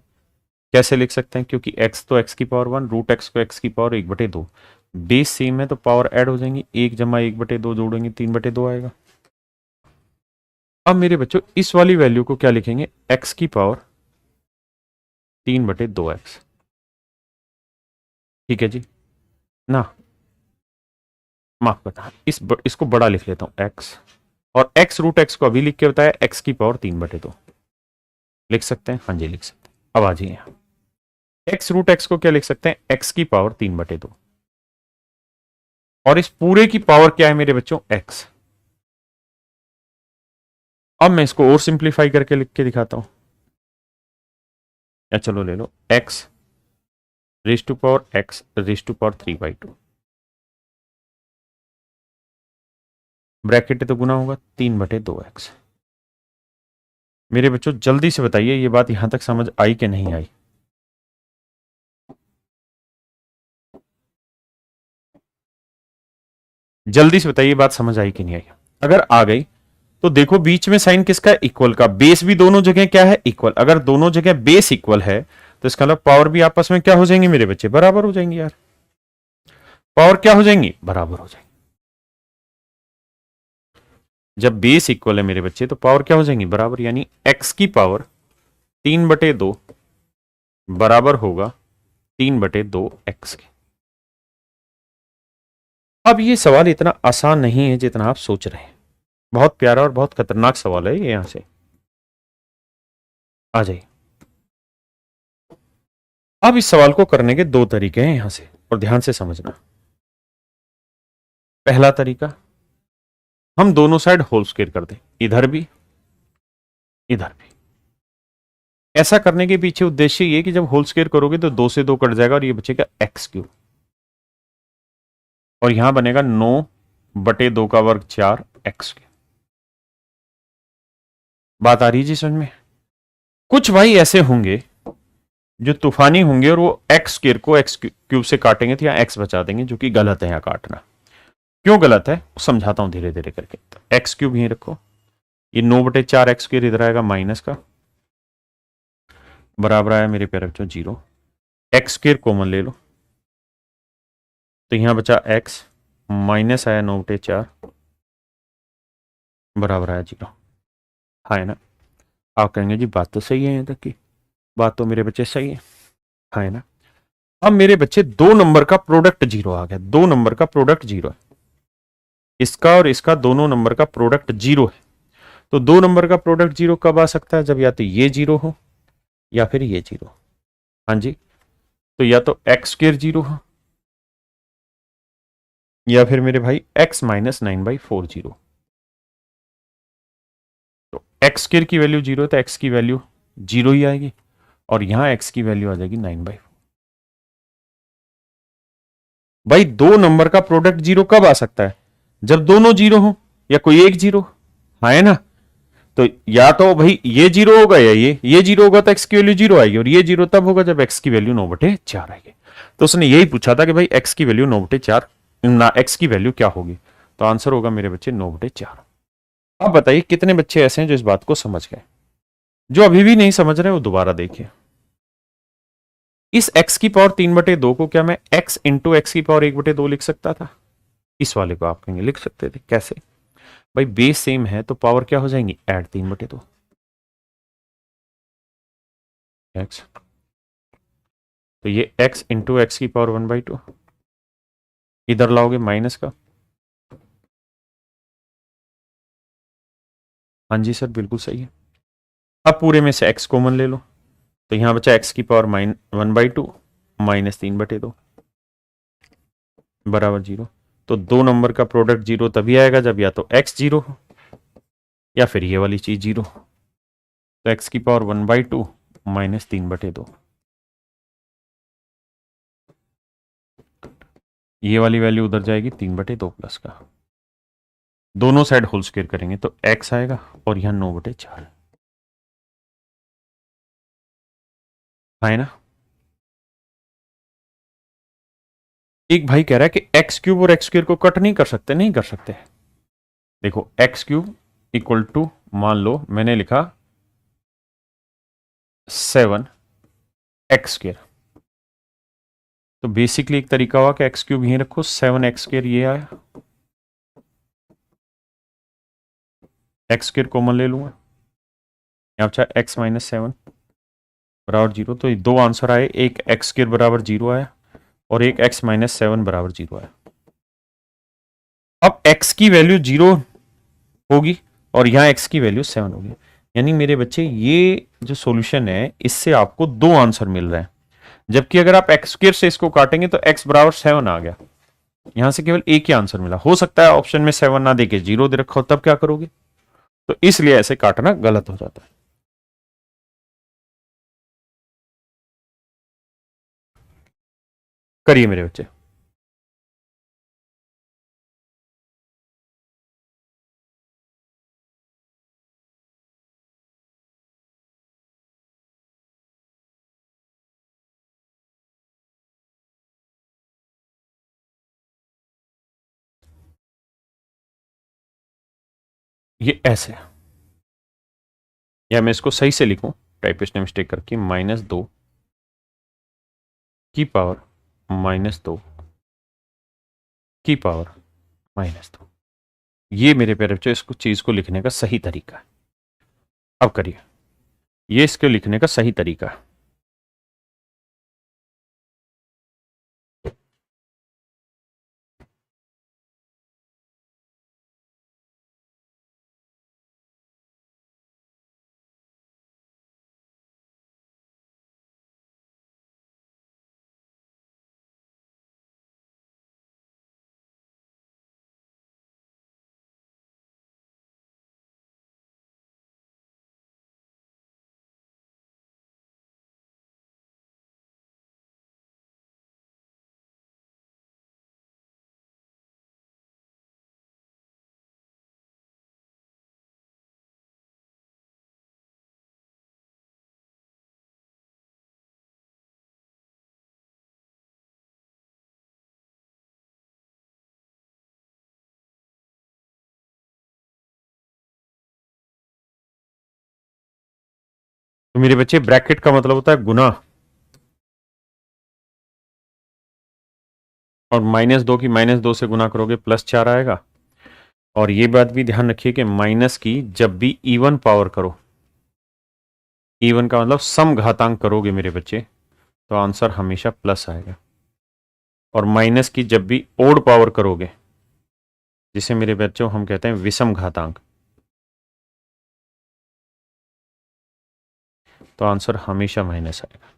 कैसे लिख सकते हैं? क्योंकि x तो x की पावर 1, रूट एक्स को x की पावर 1/2, बेस सेम है तो पावर ऐड हो जाएंगी, 1 जमा 1/2 जोड़ेंगे 3/2 आएगा। अब मेरे बच्चों इस वाली वैल्यू को क्या लिखेंगे? x की पावर 3/2x। ठीक है जी ना? माफ करना, इसको बड़ा लिख लेता हूं x, और x रूट एक्स को अभी लिख के बताया x की पावर 3/2। लिख सकते हैं? हाँ जी लिख सकते हैं। अब आ जाइए यहाँ, x रूट एक्स को क्या लिख सकते हैं? x की पावर 3/2, और इस पूरे की पावर क्या है मेरे बच्चों? x। अब मैं इसको और सिंप्लीफाई करके लिख के दिखाता हूं, या चलो ले लो x raise to power x raise to power 3/2, bracket तो गुना होगा 3/2x। मेरे बच्चों जल्दी से बताइए ये बात यहां तक समझ आई कि नहीं आई? जल्दी से बताइए बात समझ आई कि नहीं आई। अगर आ गई तो देखो बीच में साइन किसका है, इक्वल का। बेस भी दोनों जगह क्या है, इक्वल। अगर दोनों जगह बेस इक्वल है तो इसका मतलब पावर भी आपस में क्या हो जाएंगी मेरे बच्चे, बराबर हो जाएंगी यार। पावर क्या हो जाएंगी, बराबर हो जाएंगी। जब बेस इक्वल है मेरे बच्चे तो पावर क्या हो जाएंगी, बराबर। यानी एक्स की पावर 3/2 बराबर होगा 3/2 एक्स के। अब ये सवाल इतना आसान नहीं है जितना आप सोच रहे हैं। बहुत प्यारा और बहुत खतरनाक सवाल है ये। यहां से आ जाइए। अब इस सवाल को करने के दो तरीके हैं यहां से, और ध्यान से समझना। पहला तरीका, हम दोनों साइड होल स्क्वायर कर दें, इधर भी इधर भी। ऐसा करने के पीछे उद्देश्य ये कि जब होल स्क्वायर करोगे तो 2 से 2 कट जाएगा और ये बचेगा एक्स क्यूब, और यहां बनेगा 9/2 का वर्ग 4 एक्स क्यूब। बात आ रही है जी समझ में। कुछ भाई ऐसे होंगे जो तूफानी होंगे और वो एक्स स्क्वायर को एक्स क्यूब से काटेंगे तो यहाँ एक्स बचा देंगे, जो कि गलत है। यहाँ काटना क्यों गलत है समझाता हूं धीरे धीरे करके। तो एक्स क्यूब यहीं रखो, ये 9/4 एक्स स्क्वायर इधर आएगा माइनस का, बराबर आया मेरे प्यारे बच्चों 0। एक्स स्क्वायर कॉमन ले लो तो यहां बचा एक्स, माइनस आया 9/4 बराबर आया 0। हाँ है ना। आप कहेंगे जी बात तो सही है, यहाँ तक की बात तो मेरे बच्चे सही है। हाँ है ना। अब मेरे बच्चे दो नंबर का प्रोडक्ट 0 आ गया। दो नंबर का प्रोडक्ट 0 है, इसका और इसका दोनों नंबर का प्रोडक्ट 0 है। तो दो नंबर का प्रोडक्ट 0 कब आ सकता है, जब या तो ये 0 हो या फिर ये 0। हाँ जी। तो या तो एक्स स्क्र 0 हो या फिर मेरे भाई x माइनस 9/4 0। तो एक्स स्क्र की वैल्यू 0 है तो x की वैल्यू 0 ही आएगी, और यहां x की वैल्यू आ जाएगी 9/4। भाई दो नंबर का प्रोडक्ट 0 कब आ सकता है, जब दोनों 0 हो या कोई एक 0। हाँ है ना। तो या तो भाई ये 0 होगा या ये 0 होगा तो x की वैल्यू 0 आएगी, और ये 0 तब होगा जब x की वैल्यू 9/4 आएगी। तो उसने यही पूछा था कि भाई x की वैल्यू 9/4 ना, x की वैल्यू क्या होगी। तो आंसर होगा मेरे बच्चे 9/4। अब बताइए कितने बच्चे ऐसे हैं जो इस बात को समझ गए। जो अभी भी नहीं समझ रहे वो दोबारा देखिए। इस x की पावर 3/2 को क्या मैं x इंटू एक्स की पावर 1/2 लिख सकता था। इस वाले को आप कहेंगे लिख सकते थे, कैसे। भाई बेस सेम है तो पावर क्या हो जाएंगी, ऐड 3/2 एक्स। तो ये x इंटू एक्स की पावर 1/2, इधर लाओगे माइनस का। हाँ जी सर बिल्कुल सही है। अब पूरे में से x कॉमन ले लो तो यहां बचा x की पावर 1/2 माइनस 3/2 बराबर 0। तो दो नंबर का प्रोडक्ट 0 तभी आएगा जब या तो x 0 हो या फिर ये वाली चीज 0। तो x की पावर 1/2 माइनस 3/2, ये वाली वैल्यू उधर जाएगी 3/2 प्लस का। दोनों साइड होल स्क्वायर करेंगे तो x आएगा और यहां 9/4 है ना। एक भाई कह रहा है कि एक्स क्यूब और एक्स स्क्वायर को कट नहीं कर सकते, नहीं कर सकते। देखो एक्स क्यूब इक्वल टू, मान लो मैंने लिखा 7x²। तो बेसिकली एक तरीका हुआ कि एक्स क्यूब यहीं रखो, 7x² ये आया, x² कॉमन ले लूंगा, यहाँ बचा x माइनस 7 बराबर 0। तो ये दो आंसर आए, एक x² बराबर 0 आया और एक x माइनस 7 बराबर 0 आया। अब x की वैल्यू 0 होगी और यहां x की वैल्यू 7 होगी। यानी मेरे बच्चे ये जो सॉल्यूशन है इससे आपको दो आंसर मिल रहे हैं, जबकि अगर आप x² से इसको काटेंगे तो x बराबर 7 आ गया। यहां से केवल एक ही आंसर मिला। हो सकता है ऑप्शन में 7 ना देके 0 दे रखा हो, तब क्या करोगे। तो इसलिए ऐसे काटना गलत हो जाता है। करिए मेरे बच्चे। ये ऐसे, या मैं इसको सही से लिखूं, टाइपिस्ट ने मिस्टेक करके, -2 की पावर -2 की पावर -2। ये मेरे प्यारे बच्चों इसको चीज को लिखने का सही तरीका है। अब करिए, ये इसको लिखने का सही तरीका है। तो मेरे बच्चे ब्रैकेट का मतलब होता है गुना, और -2 की -2 से गुना करोगे +4 आएगा। और ये बात भी ध्यान रखिए कि माइनस की जब भी इवन पावर करो, इवन का मतलब सम घातांक करोगे मेरे बच्चे, तो आंसर हमेशा प्लस आएगा। और माइनस की जब भी ओड पावर करोगे, जिसे मेरे बच्चों हम कहते हैं विषम घातांक, तो आंसर हमेशा माइनस आएगा।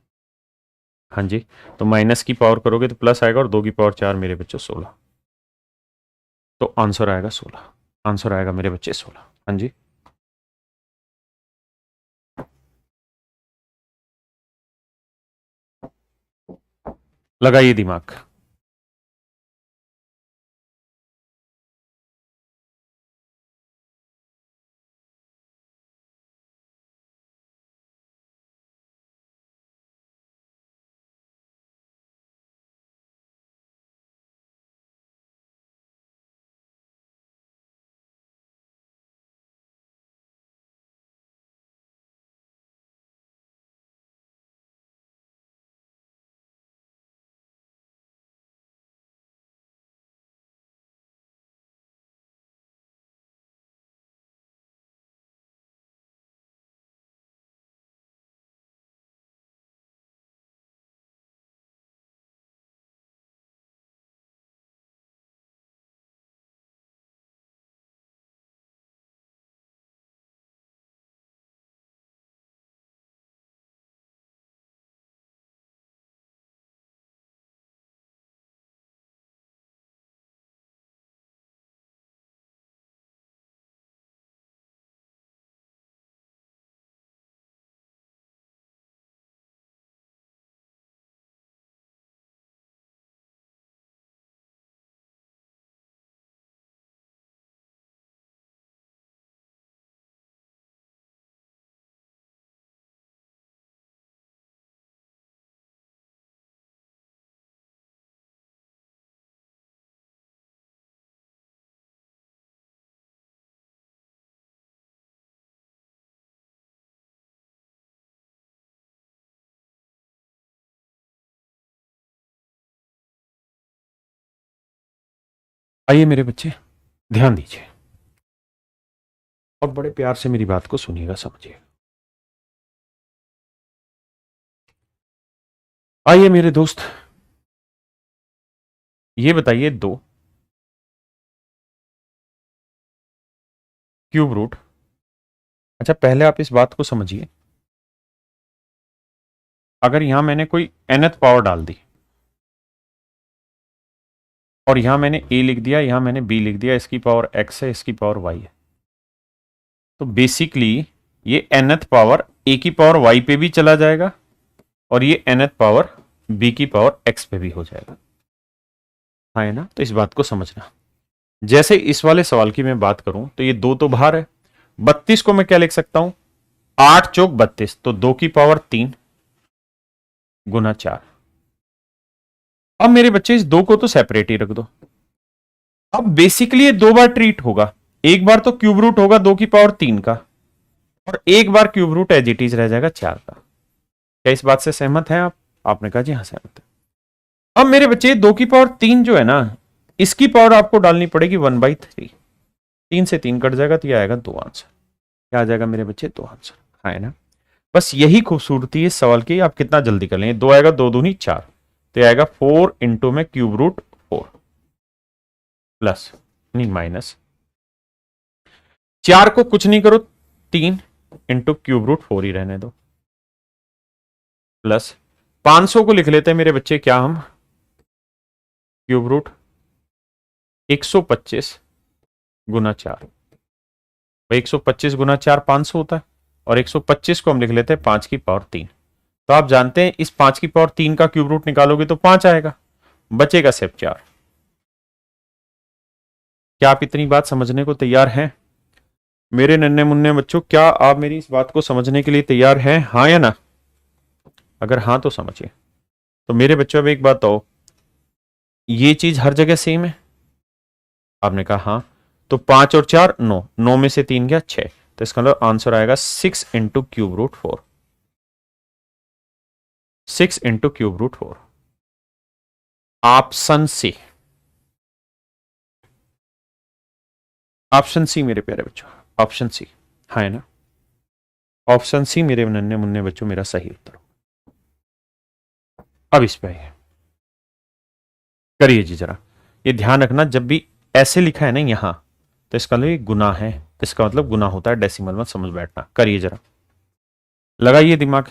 हाँ जी, तो माइनस की पावर करोगे तो प्लस आएगा, और 2 की पावर 4 मेरे बच्चों 16, तो आंसर आएगा 16। आंसर आएगा मेरे बच्चे 16। हाँ जी, लगाइए दिमाग। आइए मेरे बच्चे, ध्यान दीजिए और बड़े प्यार से मेरी बात को सुनिएगा, समझिएगा। आइए मेरे दोस्त, ये बताइए 2 क्यूब रूट। अच्छा, पहले आप इस बात को समझिए, अगर यहां मैंने कोई nth पावर डाल दी, और यहां मैंने a लिख दिया, यहां मैंने b लिख दिया, इसकी पावर x है, इसकी पावर y है, तो बेसिकली ये nth पावर a की पावर y पे भी चला जाएगा, और ये nth पावर b की पावर x पे भी हो जाएगा। हाँ है ना? तो इस बात को समझना। जैसे इस वाले सवाल की मैं बात करूं तो ये 2 तो बाहर है, 32 को मैं क्या लिख सकता हूं, 8 चौक 32, तो 2 की पावर 3 गुना 4। अब मेरे बच्चे इस 2 को तो सेपरेट ही रख दो। अब बेसिकली ये 2 बार ट्रीट होगा, एक बार तो क्यूब रूट होगा 2 की पावर 3 का, और एक बार cube root as it is रह जाएगा 4 का। क्या इस बात से सहमत हैं आप? आपने कहा जी हाँ सहमत है। अब मेरे बच्चे 2 की पावर 3 जो है ना, इसकी पावर आपको डालनी पड़ेगी 1/3। 3 से 3 कट जाएगा तो यह आएगा 2 आंसर। क्या आ जाएगा मेरे बच्चे? 2 आंसर। हाँ है ना? बस यही खूबसूरती है इस सवाल की, आप कितना जल्दी कर लेंगे। 2 आएगा, 2 दूनी 4, तो आएगा 4 इंटू में क्यूब रूट 4 प्लस नहीं माइनस 4 को कुछ नहीं करो, 3 इंटू क्यूब रूट 4 ही रहने दो, प्लस 500 को लिख लेते हैं मेरे बच्चे क्या हम, क्यूब रूट 125 गुना 4। भाई 125 गुना 4 500 होता है, और 125 को हम लिख लेते हैं 5 की पावर 3। तो आप जानते हैं इस 5 की पावर 3 का क्यूब रूट निकालोगे तो 5 आएगा, बचेगा सिर्फ 4। क्या आप इतनी बात समझने को तैयार हैं मेरे नन्हे मुन्ने बच्चों? क्या आप मेरी इस बात को समझने के लिए तैयार हैं, हाँ या ना? अगर हाँ तो समझिए। तो मेरे बच्चों अब एक बात हो, ये चीज हर जगह सेम है? आपने कहा हाँ। तो 5 और 4 9, 9 में से 3 गया 6, तो इसका मतलब आंसर आएगा 6 into cube root 4। 6 into cube root 4, option C. Option C मेरे प्यारे बच्चों, ऑप्शन सी। हाँ है ना? ऑप्शन सी मेरे नन्हे मुन्ने बच्चों मेरा सही उत्तर। अब इस पे आइए, करिए जी जरा। ये ध्यान रखना, जब भी ऐसे लिखा है ना यहां, तो इसका मतलब गुना है, इसका मतलब गुना होता है डेसिमल में, समझ बैठना। करिए जरा, लगाइए दिमाग।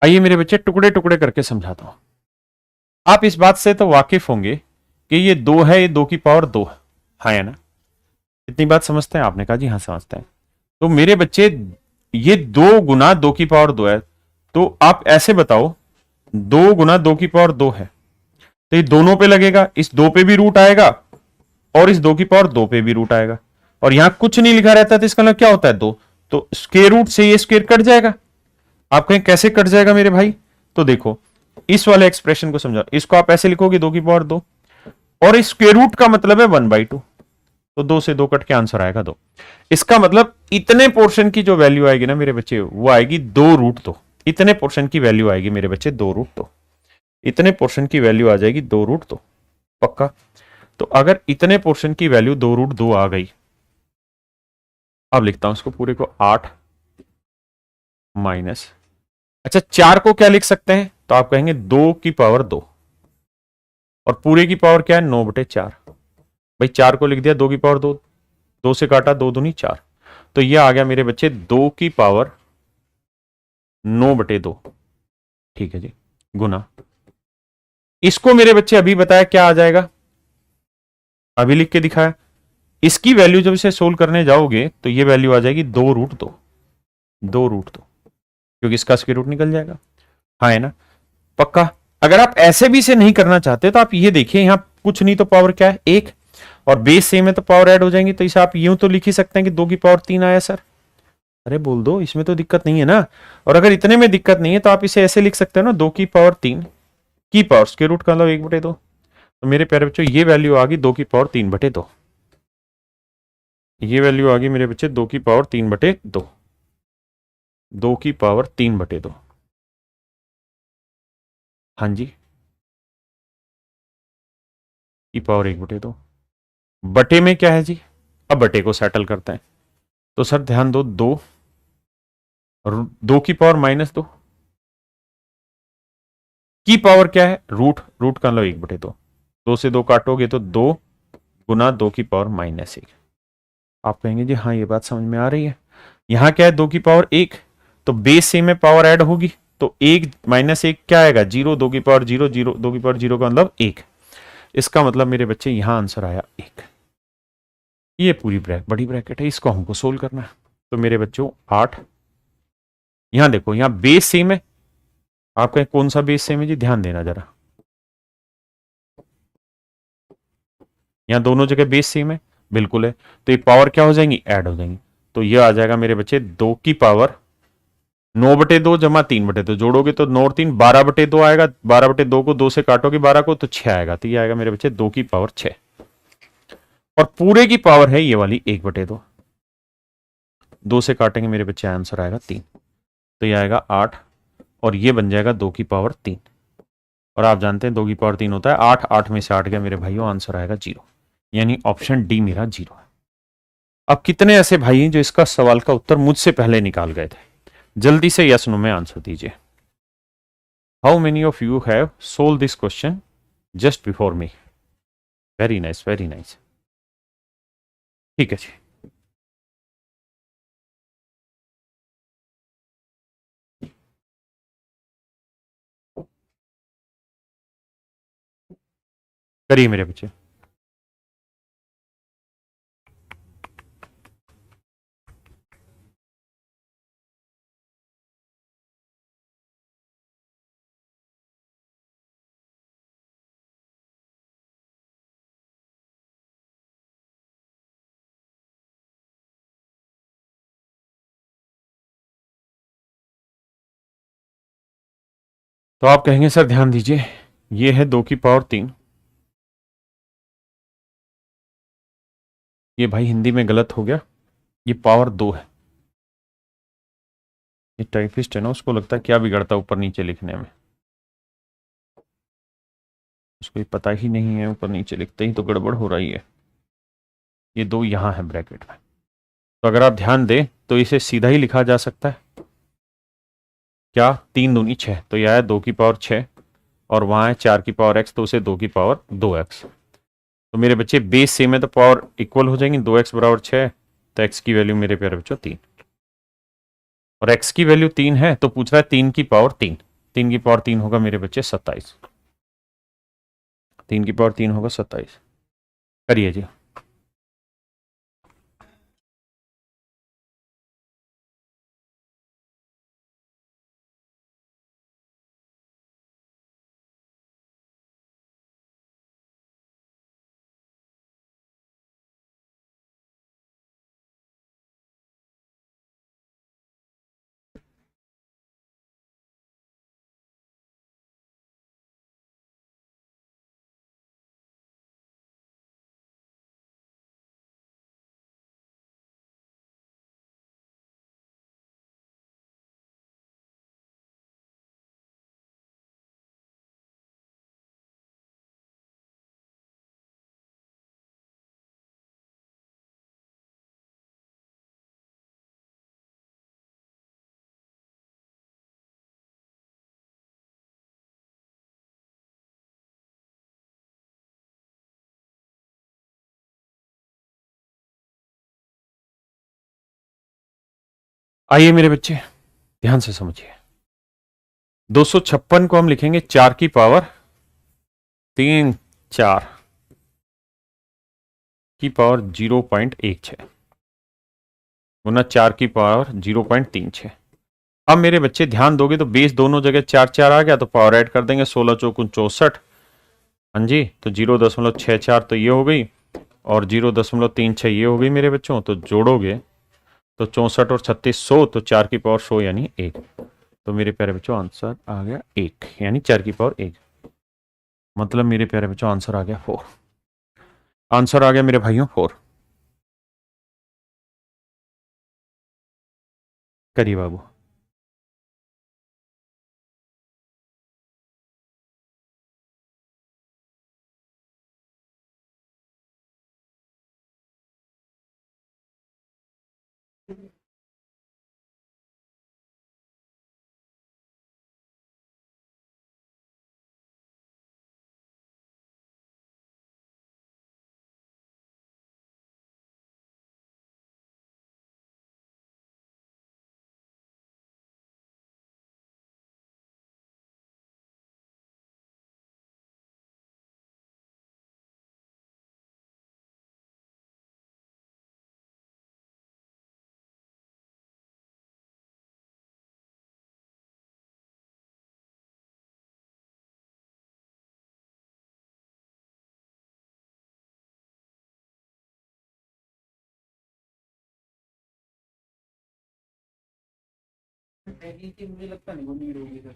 आइए मेरे बच्चे, टुकड़े टुकड़े करके समझाता हूं। आप इस बात से तो वाकिफ होंगे कि ये 2 है, ये 2 की पावर 2 है, हाँ या ना? इतनी बात समझते हैं? आपने कहा जी हाँ समझते हैं। तो मेरे बच्चे ये 2 गुना 2 की पावर 2 है, तो आप ऐसे बताओ 2 गुना 2 की पावर 2 है, तो ये दोनों पे लगेगा, इस 2 पे भी रूट आएगा और इस 2 की पावर 2 पे भी रूट आएगा, और यहां कुछ नहीं लिखा रहता, तो इसका मतलब क्या होता है 2, तो स्क्वायर रूट से ये स्क्वायर कट जाएगा। आप कहें कैसे कट जाएगा मेरे भाई? तो देखो इस वाले एक्सप्रेशन को समझो, इसको आप ऐसे लिखोगे 2 की पावर 2, और इस स्क्वायर रूट का मतलब है 1/2, तो 2 से 2 कट के आंसर आएगा 2। इसका मतलब इतने पोर्शन की जो वैल्यू आएगी ना मेरे बच्चे, वो आएगी 2√2। इतने पोर्शन की वैल्यू आएगी मेरे बच्चे 2√2। इतने पोर्शन की वैल्यू आ जाएगी 2√2, पक्का? तो अगर इतने पोर्शन की वैल्यू 2√2 आ गई, अब लिखता हूं इसको पूरे को 8 माइनस, अच्छा 4 को क्या लिख सकते हैं? तो आप कहेंगे 2 की पावर 2, और पूरे की पावर क्या है? 9/4। भाई 4 को लिख दिया 2 की पावर 2, 2 से काटा 2 दूनी 4, तो ये आ गया मेरे बच्चे 2 की पावर 9/2। ठीक है जी, गुना इसको मेरे बच्चे अभी बताया क्या आ जाएगा, अभी लिख के दिखाया। इसकी वैल्यू जब इसे सोल्व करने जाओगे तो ये वैल्यू आ जाएगी 2√2, 2√2, क्योंकि इसका स्क्वायर रूट निकल जाएगा, हाँ है ना? पक्का? अगर आप ऐसे भी इसे नहीं करना चाहते तो आप ये देखिए, यहां कुछ नहीं तो पावर क्या है 1, और बेस सेम है तो पावर ऐड हो जाएंगी, तो इसे आप यूं तो लिख ही सकते हैं कि 2 की पावर 3 आया सर। अरे बोल दो, इसमें तो दिक्कत नहीं है ना। और अगर इतने में दिक्कत नहीं है तो आप इसे ऐसे लिख सकते हो ना, 2 की पावर 3 की पावर स्क्वायर रूट का मतलब 1/2। तो मेरे प्यारे बच्चों ये वैल्यू आ गई 2 की पावर 3/2। ये वैल्यू आ गई मेरे बच्चे 2 की पावर 3/2। 2 की पावर 3/2। हाँ जी, की पावर 1/2। बटे में क्या है जी? अब बटे को सेटल करते हैं। तो सर ध्यान दो, 2 और 2 की पावर -2 की पावर क्या है? रूट, रूट का लो 1/2। 2 से 2 काटोगे तो 2 गुना 2 की पावर -1। आप कहेंगे जी हाँ ये बात समझ में आ रही है। यहां क्या है? 2 की पावर 1, तो बेस से में पावर ऐड होगी, तो 1 -1 क्या आएगा? 0। 2 की पावर 0, 0 2 की पावर 0 का मतलब 1। इसका मतलब मेरे बच्चे यहां आंसर आया 1। ये पूरी बड़ी ब्रैकेट है, इसको हमको सोल्व करना है। तो मेरे बच्चों 8, यहां देखो, यहां बेस सेम है। आपका कौन सा बेस सेम है जी? ध्यान देना जरा, यहां दोनों जगह बेस सेम है, बिल्कुल है। तो ये पावर क्या हो जाएंगी? ऐड हो जाएंगी। तो ये आ जाएगा मेरे बच्चे 2 की पावर 9/2 जमा 3/2, जोड़ोगे तो 9 और 3 12/2 आएगा। 12/2 को 2 से काटोगे 12 को, तो 6 आएगा। तो ये आएगा मेरे बच्चे 2 की पावर 6। और पूरे की पावर है ये वाली 1/2। 2 से काटेंगे मेरे बच्चे, आंसर आएगा 3। तो ये आएगा 8, और ये बन जाएगा 2 की पावर 3। और आप जानते हैं 2 की पावर 3 होता है 8। 8 में से 8 गया मेरे भाइयों, आंसर आएगा 0। यानी ऑप्शन डी मेरा 0 है। अब कितने ऐसे भाई हैं जो इसका सवाल का उत्तर मुझसे पहले निकाल गए थे? जल्दी से यस नो में आंसर दीजिए। How many of you have solve this question just before me? Very nice, very nice. ठीक है जी। करिए मेरे बच्चे। तो आप कहेंगे सर ध्यान दीजिए, ये है 2 की पावर 3। ये भाई हिंदी में गलत हो गया, ये पावर 2 है। ये टाइपिस्ट है ना, उसको लगता है क्या बिगड़ता ऊपर नीचे लिखने में, उसको पता ही नहीं है ऊपर नीचे लिखते ही तो गड़बड़ हो रही है। ये 2 यहां है ब्रैकेट में। तो अगर आप ध्यान दें तो इसे सीधा ही लिखा जा सकता है। क्या? 3 दूनी 6, तो यह है 2 की पावर 6, और वहां है 4 की पावर x, तो उसे 2 की पावर 2x। तो मेरे बच्चे बेस सेम है तो पावर इक्वल हो जाएंगी। 2x बराबर 6, तो x की वैल्यू मेरे प्यारे बच्चों 3, और x की वैल्यू 3 है, तो पूछ रहा है 3 की पावर 3। 3 की पावर 3 होगा मेरे बच्चे 27। 3 की पावर 3 होगा 27। करिए जी। आइए मेरे बच्चे ध्यान से समझिए। 256 को हम लिखेंगे 4 की पावर 3, 4 की पावर 0.16 गुना 4 की पावर 0.36। अब मेरे बच्चे ध्यान दोगे तो बेस दोनों जगह 4 4 आ गया, तो पावर ऐड कर देंगे। 16 चौकुन 64, हाँ जी, तो 0.64 तो ये हो गई, और 0.36 ये हो गई मेरे बच्चों। तो जोड़ोगे तो 64 और 36 100, तो 4 की पावर 100 यानी 1। तो मेरे प्यारे बच्चों आंसर आ गया 1, यानी 4 की पावर 1। मतलब मेरे प्यारे बच्चों आंसर आ गया 4। आंसर आ गया मेरे भाइयों 4। करिए बाबू। मुझे लगता नहीं वो नीड होगी सर।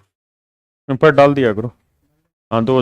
ऊपर डाल दिया करो। हाँ तो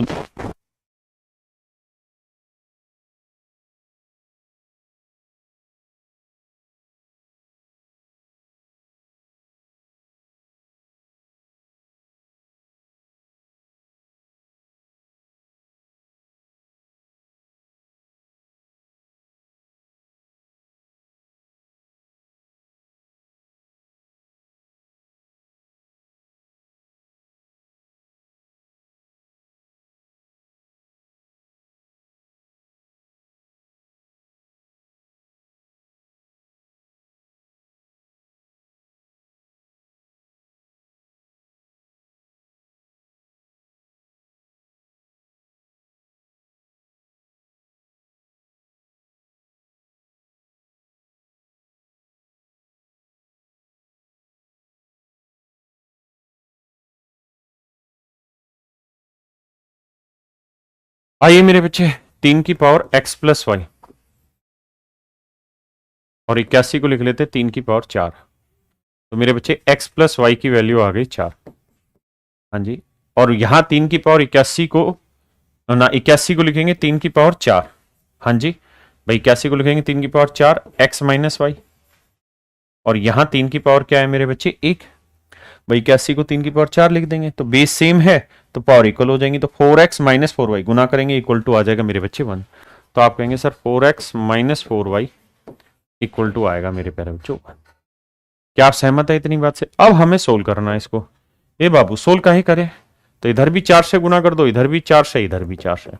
आइए मेरे बच्चे, 3 की पावर x + y और 81 को लिख लेते 3 की पावर 4। तो मेरे बच्चे x + y की वैल्यू आ गई 4। हाँ जी, और यहां 3 की पावर 81 को, ना 81 को लिखेंगे 3 की पावर 4। हाँ जी भाई, 81 को लिखेंगे 3 की पावर 4 x - y। और यहां 3 की पावर क्या है मेरे बच्चे, 1। भाई 81 को 3 की पावर 4 लिख देंगे तो बेस सेम है, तो पावर इक्वल हो जाएंगी। तो 4x - 4y गुना करेंगे इक्वल टू आ जाएगा मेरे बच्चे 1। तो आप कहेंगे sir 4x - 4y equal to आएगा मेरे प्यारे बच्चों 1। क्या आप सहमत है इतनी बात से? अब हमें सोल्व करना है इसको। ए बाबू सोल्व काहे करें, तो इधर भी 4 से गुना कर दो, इधर भी 4 से, इधर भी 4 से।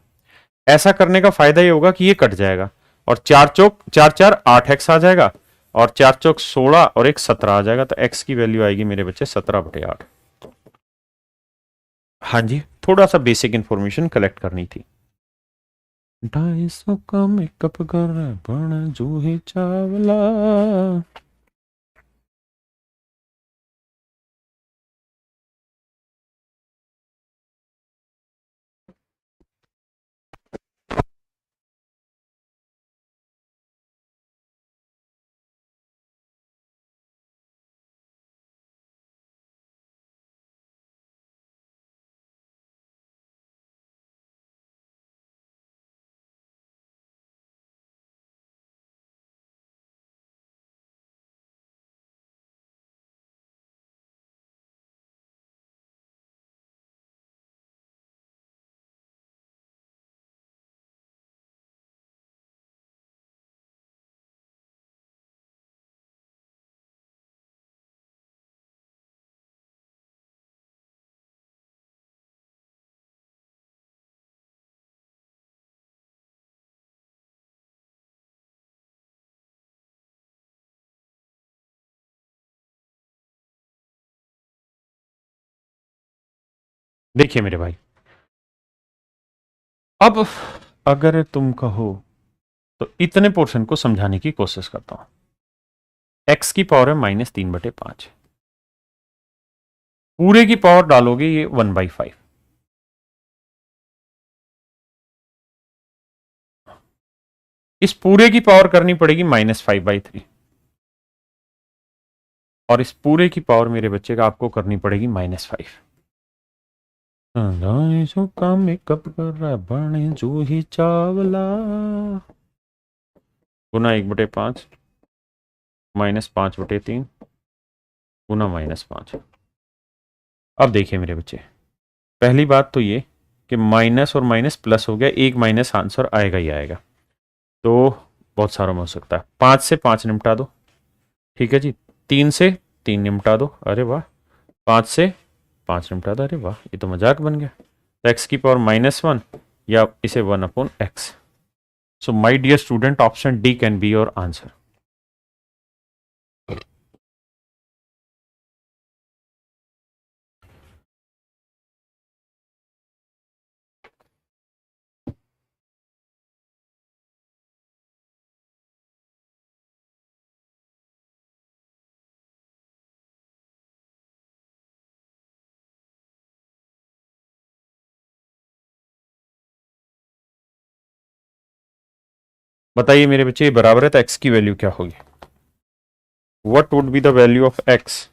ऐसा करने का फायदा ये होगा कि ये कट जाएगा और 4 चौक 4 4 8x आ जाएगा और 4 चौक 16 और 1 17 आ जाएगा। तो x की वैल्यू आएगी मेरे बच्चे 17/8। हाँ जी, थोड़ा सा बेसिक इंफॉर्मेशन कलेक्ट करनी थी। 250 का मेकअप कर बन जूही चावला। देखिए मेरे भाई, अब अगर तुम कहो तो इतने पोर्शन को समझाने की कोशिश करता हूं। x की पावर है -3/5, पूरे की पावर डालोगे ये 1/5। इस पूरे की पावर करनी पड़ेगी -5/3 और इस पूरे की पावर मेरे बच्चे का आपको करनी पड़ेगी -5। का मेकअप कर रहा है बने जूही चावला गुना 1/5 -5/3 गुना -5। अब देखिए मेरे बच्चे, पहली बात तो ये कि माइनस और माइनस प्लस हो गया, एक माइनस आंसर आएगा ही आएगा। तो बहुत सारा में हो सकता है, 5 से 5 निपटा दो ठीक है जी, 3 से 3 निपटा दो, अरे वाह। 5 से 5 निपटा दो, अरे वाह, ये तो मजाक बन गया। तो एक्स की पावर -1 या इसे 1/x। So my dear student, option D can be your answer. बताइए मेरे बच्चे, ये बराबर है तो एक्स की वैल्यू क्या होगी? What would be the value of x?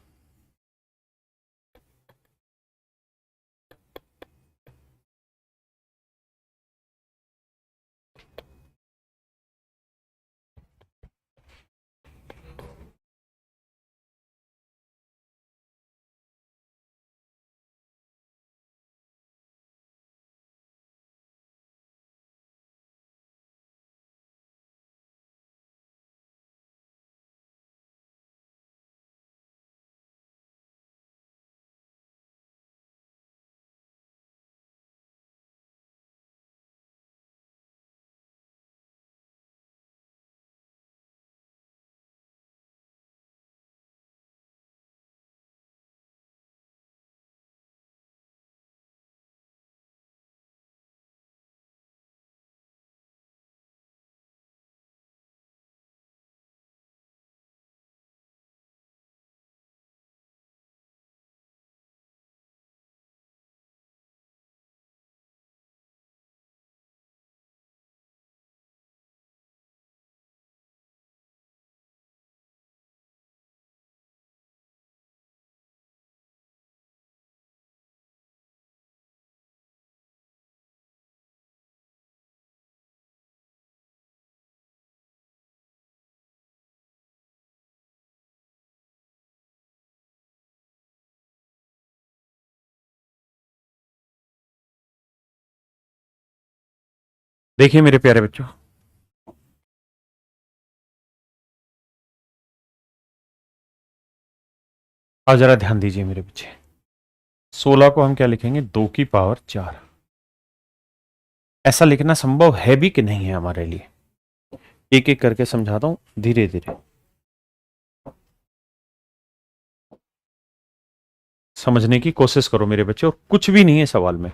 देखिए मेरे प्यारे बच्चों, और जरा ध्यान दीजिए मेरे बच्चे। 16 को हम क्या लिखेंगे? 2 की पावर 4। ऐसा लिखना संभव है भी कि नहीं है हमारे लिए? एक एक करके समझाता हूं धीरे धीरे। समझने की कोशिश करो मेरे बच्चे, और कुछ भी नहीं है सवाल में,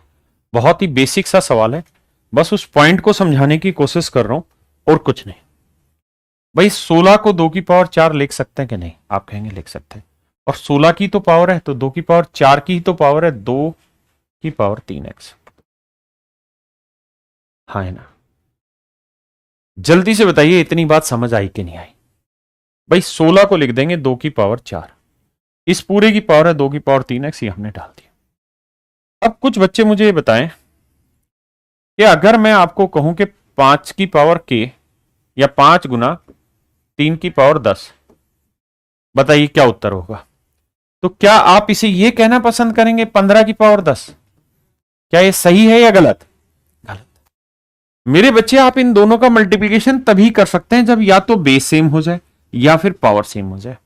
बहुत ही बेसिक सा सवाल है, बस उस पॉइंट को समझाने की कोशिश कर रहा हूं और कुछ नहीं। भाई 16 को 2 की पावर 4 लिख सकते हैं कि नहीं? आप कहेंगे लिख सकते हैं, और 16 की तो पावर है, तो 2 की पावर 4 की ही तो पावर है, 2 की पावर 3x। हाँ है ना? जल्दी से बताइए इतनी बात समझ आई कि नहीं आई? भाई 16 को लिख देंगे 2 की पावर 4, इस पूरे की पावर है 2 की पावर 3x, ये हमने डाल दिया। अब कुछ बच्चे मुझे ये बताएं कि अगर मैं आपको कहूं कि 5 की पावर k या 5 गुना 3 की पावर 10, बताइए क्या उत्तर होगा? तो क्या आप इसे ये कहना पसंद करेंगे 15 की पावर 10? क्या ये सही है या गलत? गलत। मेरे बच्चे, आप इन दोनों का मल्टीप्लीकेशन तभी कर सकते हैं जब या तो बेस सेम हो जाए या फिर पावर सेम हो जाए।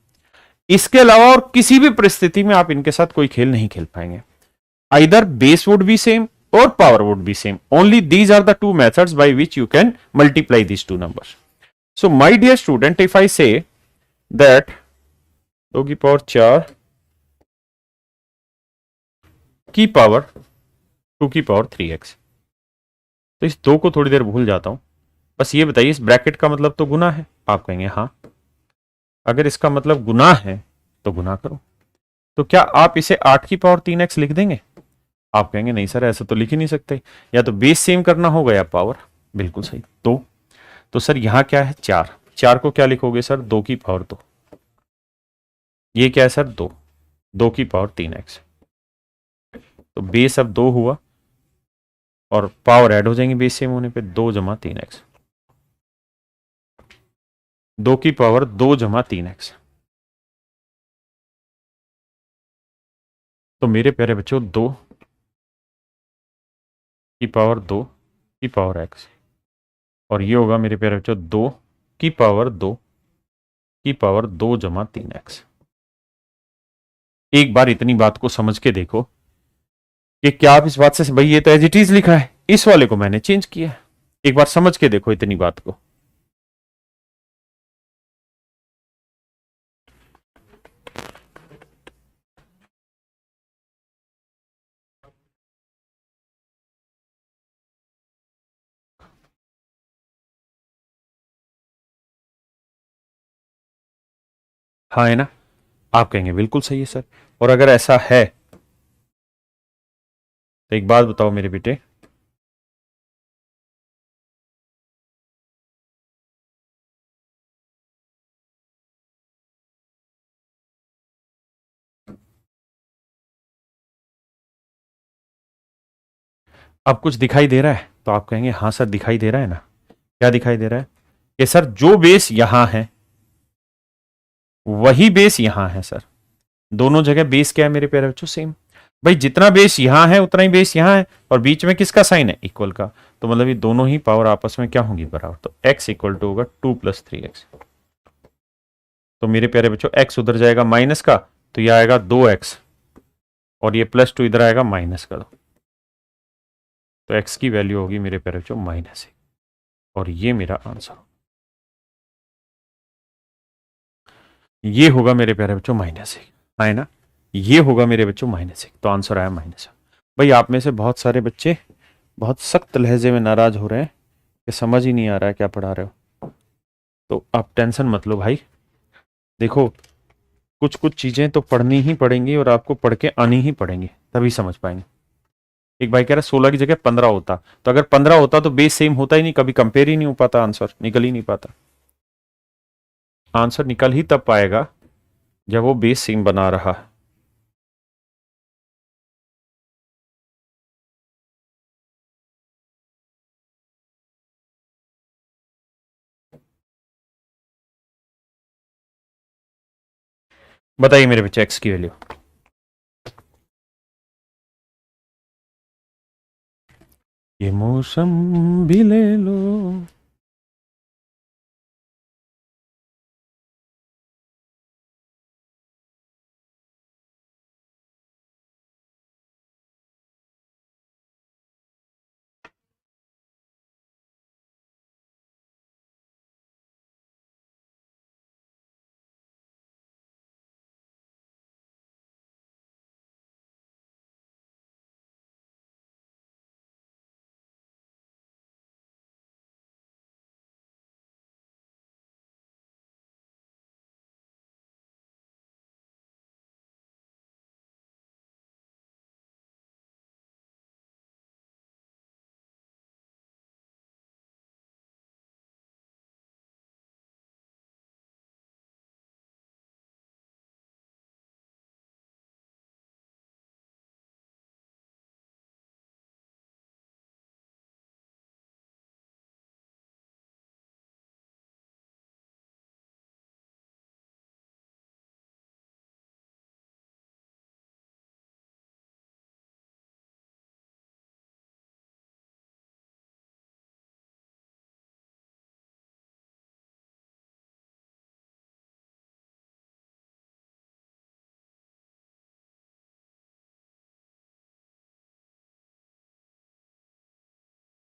इसके अलावा और किसी भी परिस्थिति में आप इनके साथ कोई खेल नहीं खेल पाएंगे। Either base would be same or power would be same. Only these are the two methods by which you can multiply these two numbers. So my dear student, if I say that 2 की power 4 की power 2 की power 3x, तो इस 2 को थोड़ी देर भूल जाता हूं। बस ये बताइए, इस ब्रैकेट का मतलब तो गुना है? आप कहेंगे हाँ। अगर इसका मतलब गुना है तो गुना करो। तो क्या आप इसे 8 की पावर 3x लिख देंगे? आप कहेंगे नहीं सर, ऐसा तो लिख ही नहीं सकते, या तो बेस सेम करना होगा या पावर। बिल्कुल सही। तो सर यहां क्या है? 4। 4 को क्या लिखोगे सर? 2 की पावर 2। ये क्या है सर? 2। 2 की पावर 3x। तो बेस अब 2 हुआ और पावर ऐड हो जाएंगे बेस सेम होने पे, 2 जमा 3x। 2 की पावर 2 जमा 3x। तो मेरे प्यारे बच्चों, 2 की पावर 2 की पावर x, और ये होगा मेरे प्यारे बच्चों 2 की पावर 2 की पावर 2 जमा 3x। एक बार इतनी बात को समझ के देखो कि क्या आप इस बात से भाई ये तो एज इट इज लिखा है, इस वाले को मैंने चेंज किया है। एक बार समझ के देखो इतनी बात को। हाँ है ना? आप कहेंगे बिल्कुल सही है सर। और अगर ऐसा है तो एक बात बताओ मेरे बेटे, अब कुछ दिखाई दे रहा है? तो आप कहेंगे हाँ सर दिखाई दे रहा है ना। क्या दिखाई दे रहा है? कि सर जो बेस यहां है वही बेस यहां है सर। दोनों जगह बेस क्या है मेरे प्यारे बच्चों? सेम। भाई जितना बेस यहां है उतना ही बेस यहां है, और बीच में किसका साइन है? इक्वल का। तो मतलब ये दोनों ही पावर आपस में क्या होंगी? बराबर। तो x इक्वल टू होगा 2 + 3x। तो मेरे प्यारे बच्चों x उधर जाएगा माइनस का, तो यह आएगा 2x, और ये +2 इधर आएगा माइनस का। तो x की वैल्यू होगी मेरे प्यारे बच्चों -1, और ये मेरा आंसर। ये होगा मेरे प्यारे बच्चों -1, है ना? ये होगा मेरे बच्चों -1। तो आंसर आया -1। भाई आप में से बहुत सारे बच्चे बहुत सख्त लहजे में नाराज हो रहे हैं कि समझ ही नहीं आ रहा है क्या पढ़ा रहे हो। तो आप टेंशन मत लो भाई। देखो कुछ कुछ चीजें तो पढ़नी ही पड़ेंगी, और आपको पढ़ के आनी ही पड़ेंगी, तभी समझ पाएंगे। एक भाई कह रहा 16 की जगह 15 होता, तो अगर 15 होता तो बेस सेम होता ही नहीं, कभी कंपेयर ही नहीं हो पाता, आंसर निकल ही नहीं पाता। आंसर निकल ही तब पाएगा जब वो बेस सेम बना रहा है। बताइए मेरे बच्चे एक्स की वैल्यू। ये मौसम भी ले लो।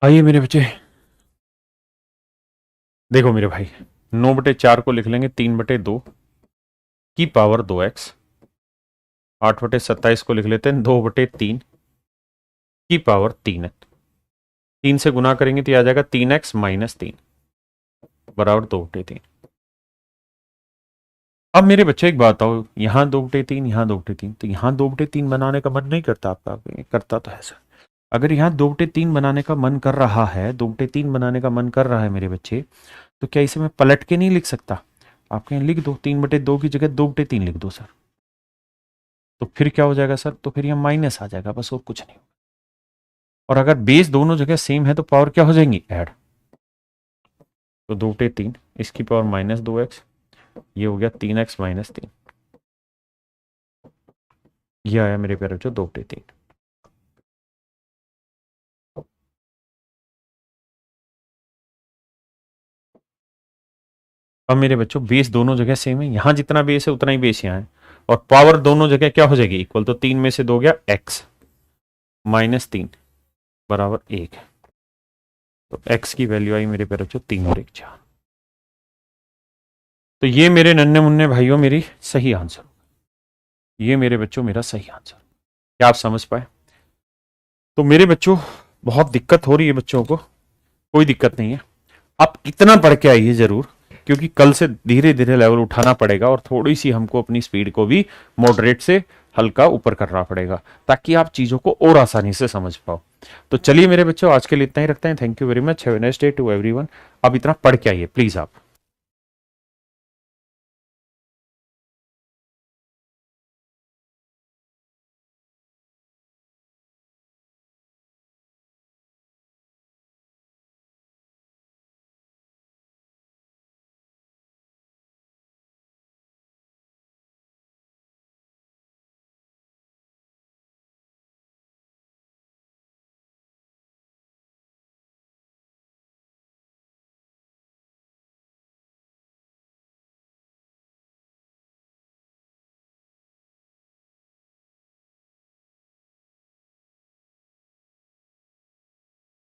आइए मेरे बच्चे, देखो मेरे भाई 9/4 को लिख लेंगे 3/2 की पावर 2x। 8/27 को लिख लेते हैं 2/3 की पावर 3। 3 से गुना करेंगे तो आ जाएगा 3x - 3 बराबर 2/3। अब मेरे बच्चे एक बात आओ, यहां 2/3 यहां 2/3, तो यहां 2/3 बनाने का मन नहीं करता आपका? करता तो है सर। अगर यहां 2/3 बनाने का मन कर रहा है, 2/3 बनाने का मन कर रहा है मेरे बच्चे, तो क्या इसे मैं पलट के नहीं लिख सकता? आप कहें लिख दो, 3/2 की जगह 2/3 लिख दो सर। तो फिर क्या हो जाएगा सर? तो फिर यह माइनस आ जाएगा, बस और कुछ नहीं। और अगर बेस दोनों जगह सेम है तो पावर क्या हो जाएंगी? ऐड। तो 2/3 इसकी पावर -2x, ये हो गया 3x - 3। ये आया मेरे प्यारे बच्चों 2/3। अब मेरे बच्चों बेस दोनों जगह सेम है, यहां जितना बेस है उतना ही बेस यहाँ है, और पावर दोनों जगह क्या हो जाएगी इक्वल, तो 3 में से 2 गया x माइनस 3 बराबर 1। तो x की वैल्यू आई मेरे बच्चों 3 और 1 4। तो ये मेरे नन्हे मुन्ने भाइयों मेरी सही आंसर, ये मेरे बच्चों मेरा सही आंसर। क्या आप समझ पाए? तो मेरे बच्चों बहुत दिक्कत हो रही है बच्चों को, कोई दिक्कत नहीं है, आप इतना पढ़ के आइए जरूर, क्योंकि कल से धीरे धीरे लेवल उठाना पड़ेगा और थोड़ी सी हमको अपनी स्पीड को भी मॉडरेट से हल्का ऊपर करना पड़ेगा, ताकि आप चीजों को और आसानी से समझ पाओ। तो चलिए मेरे बच्चों आज के लिए इतना ही रखते हैं। Thank you very much, have a nice day to everyone. अब इतना पढ़ के आइए प्लीज आप।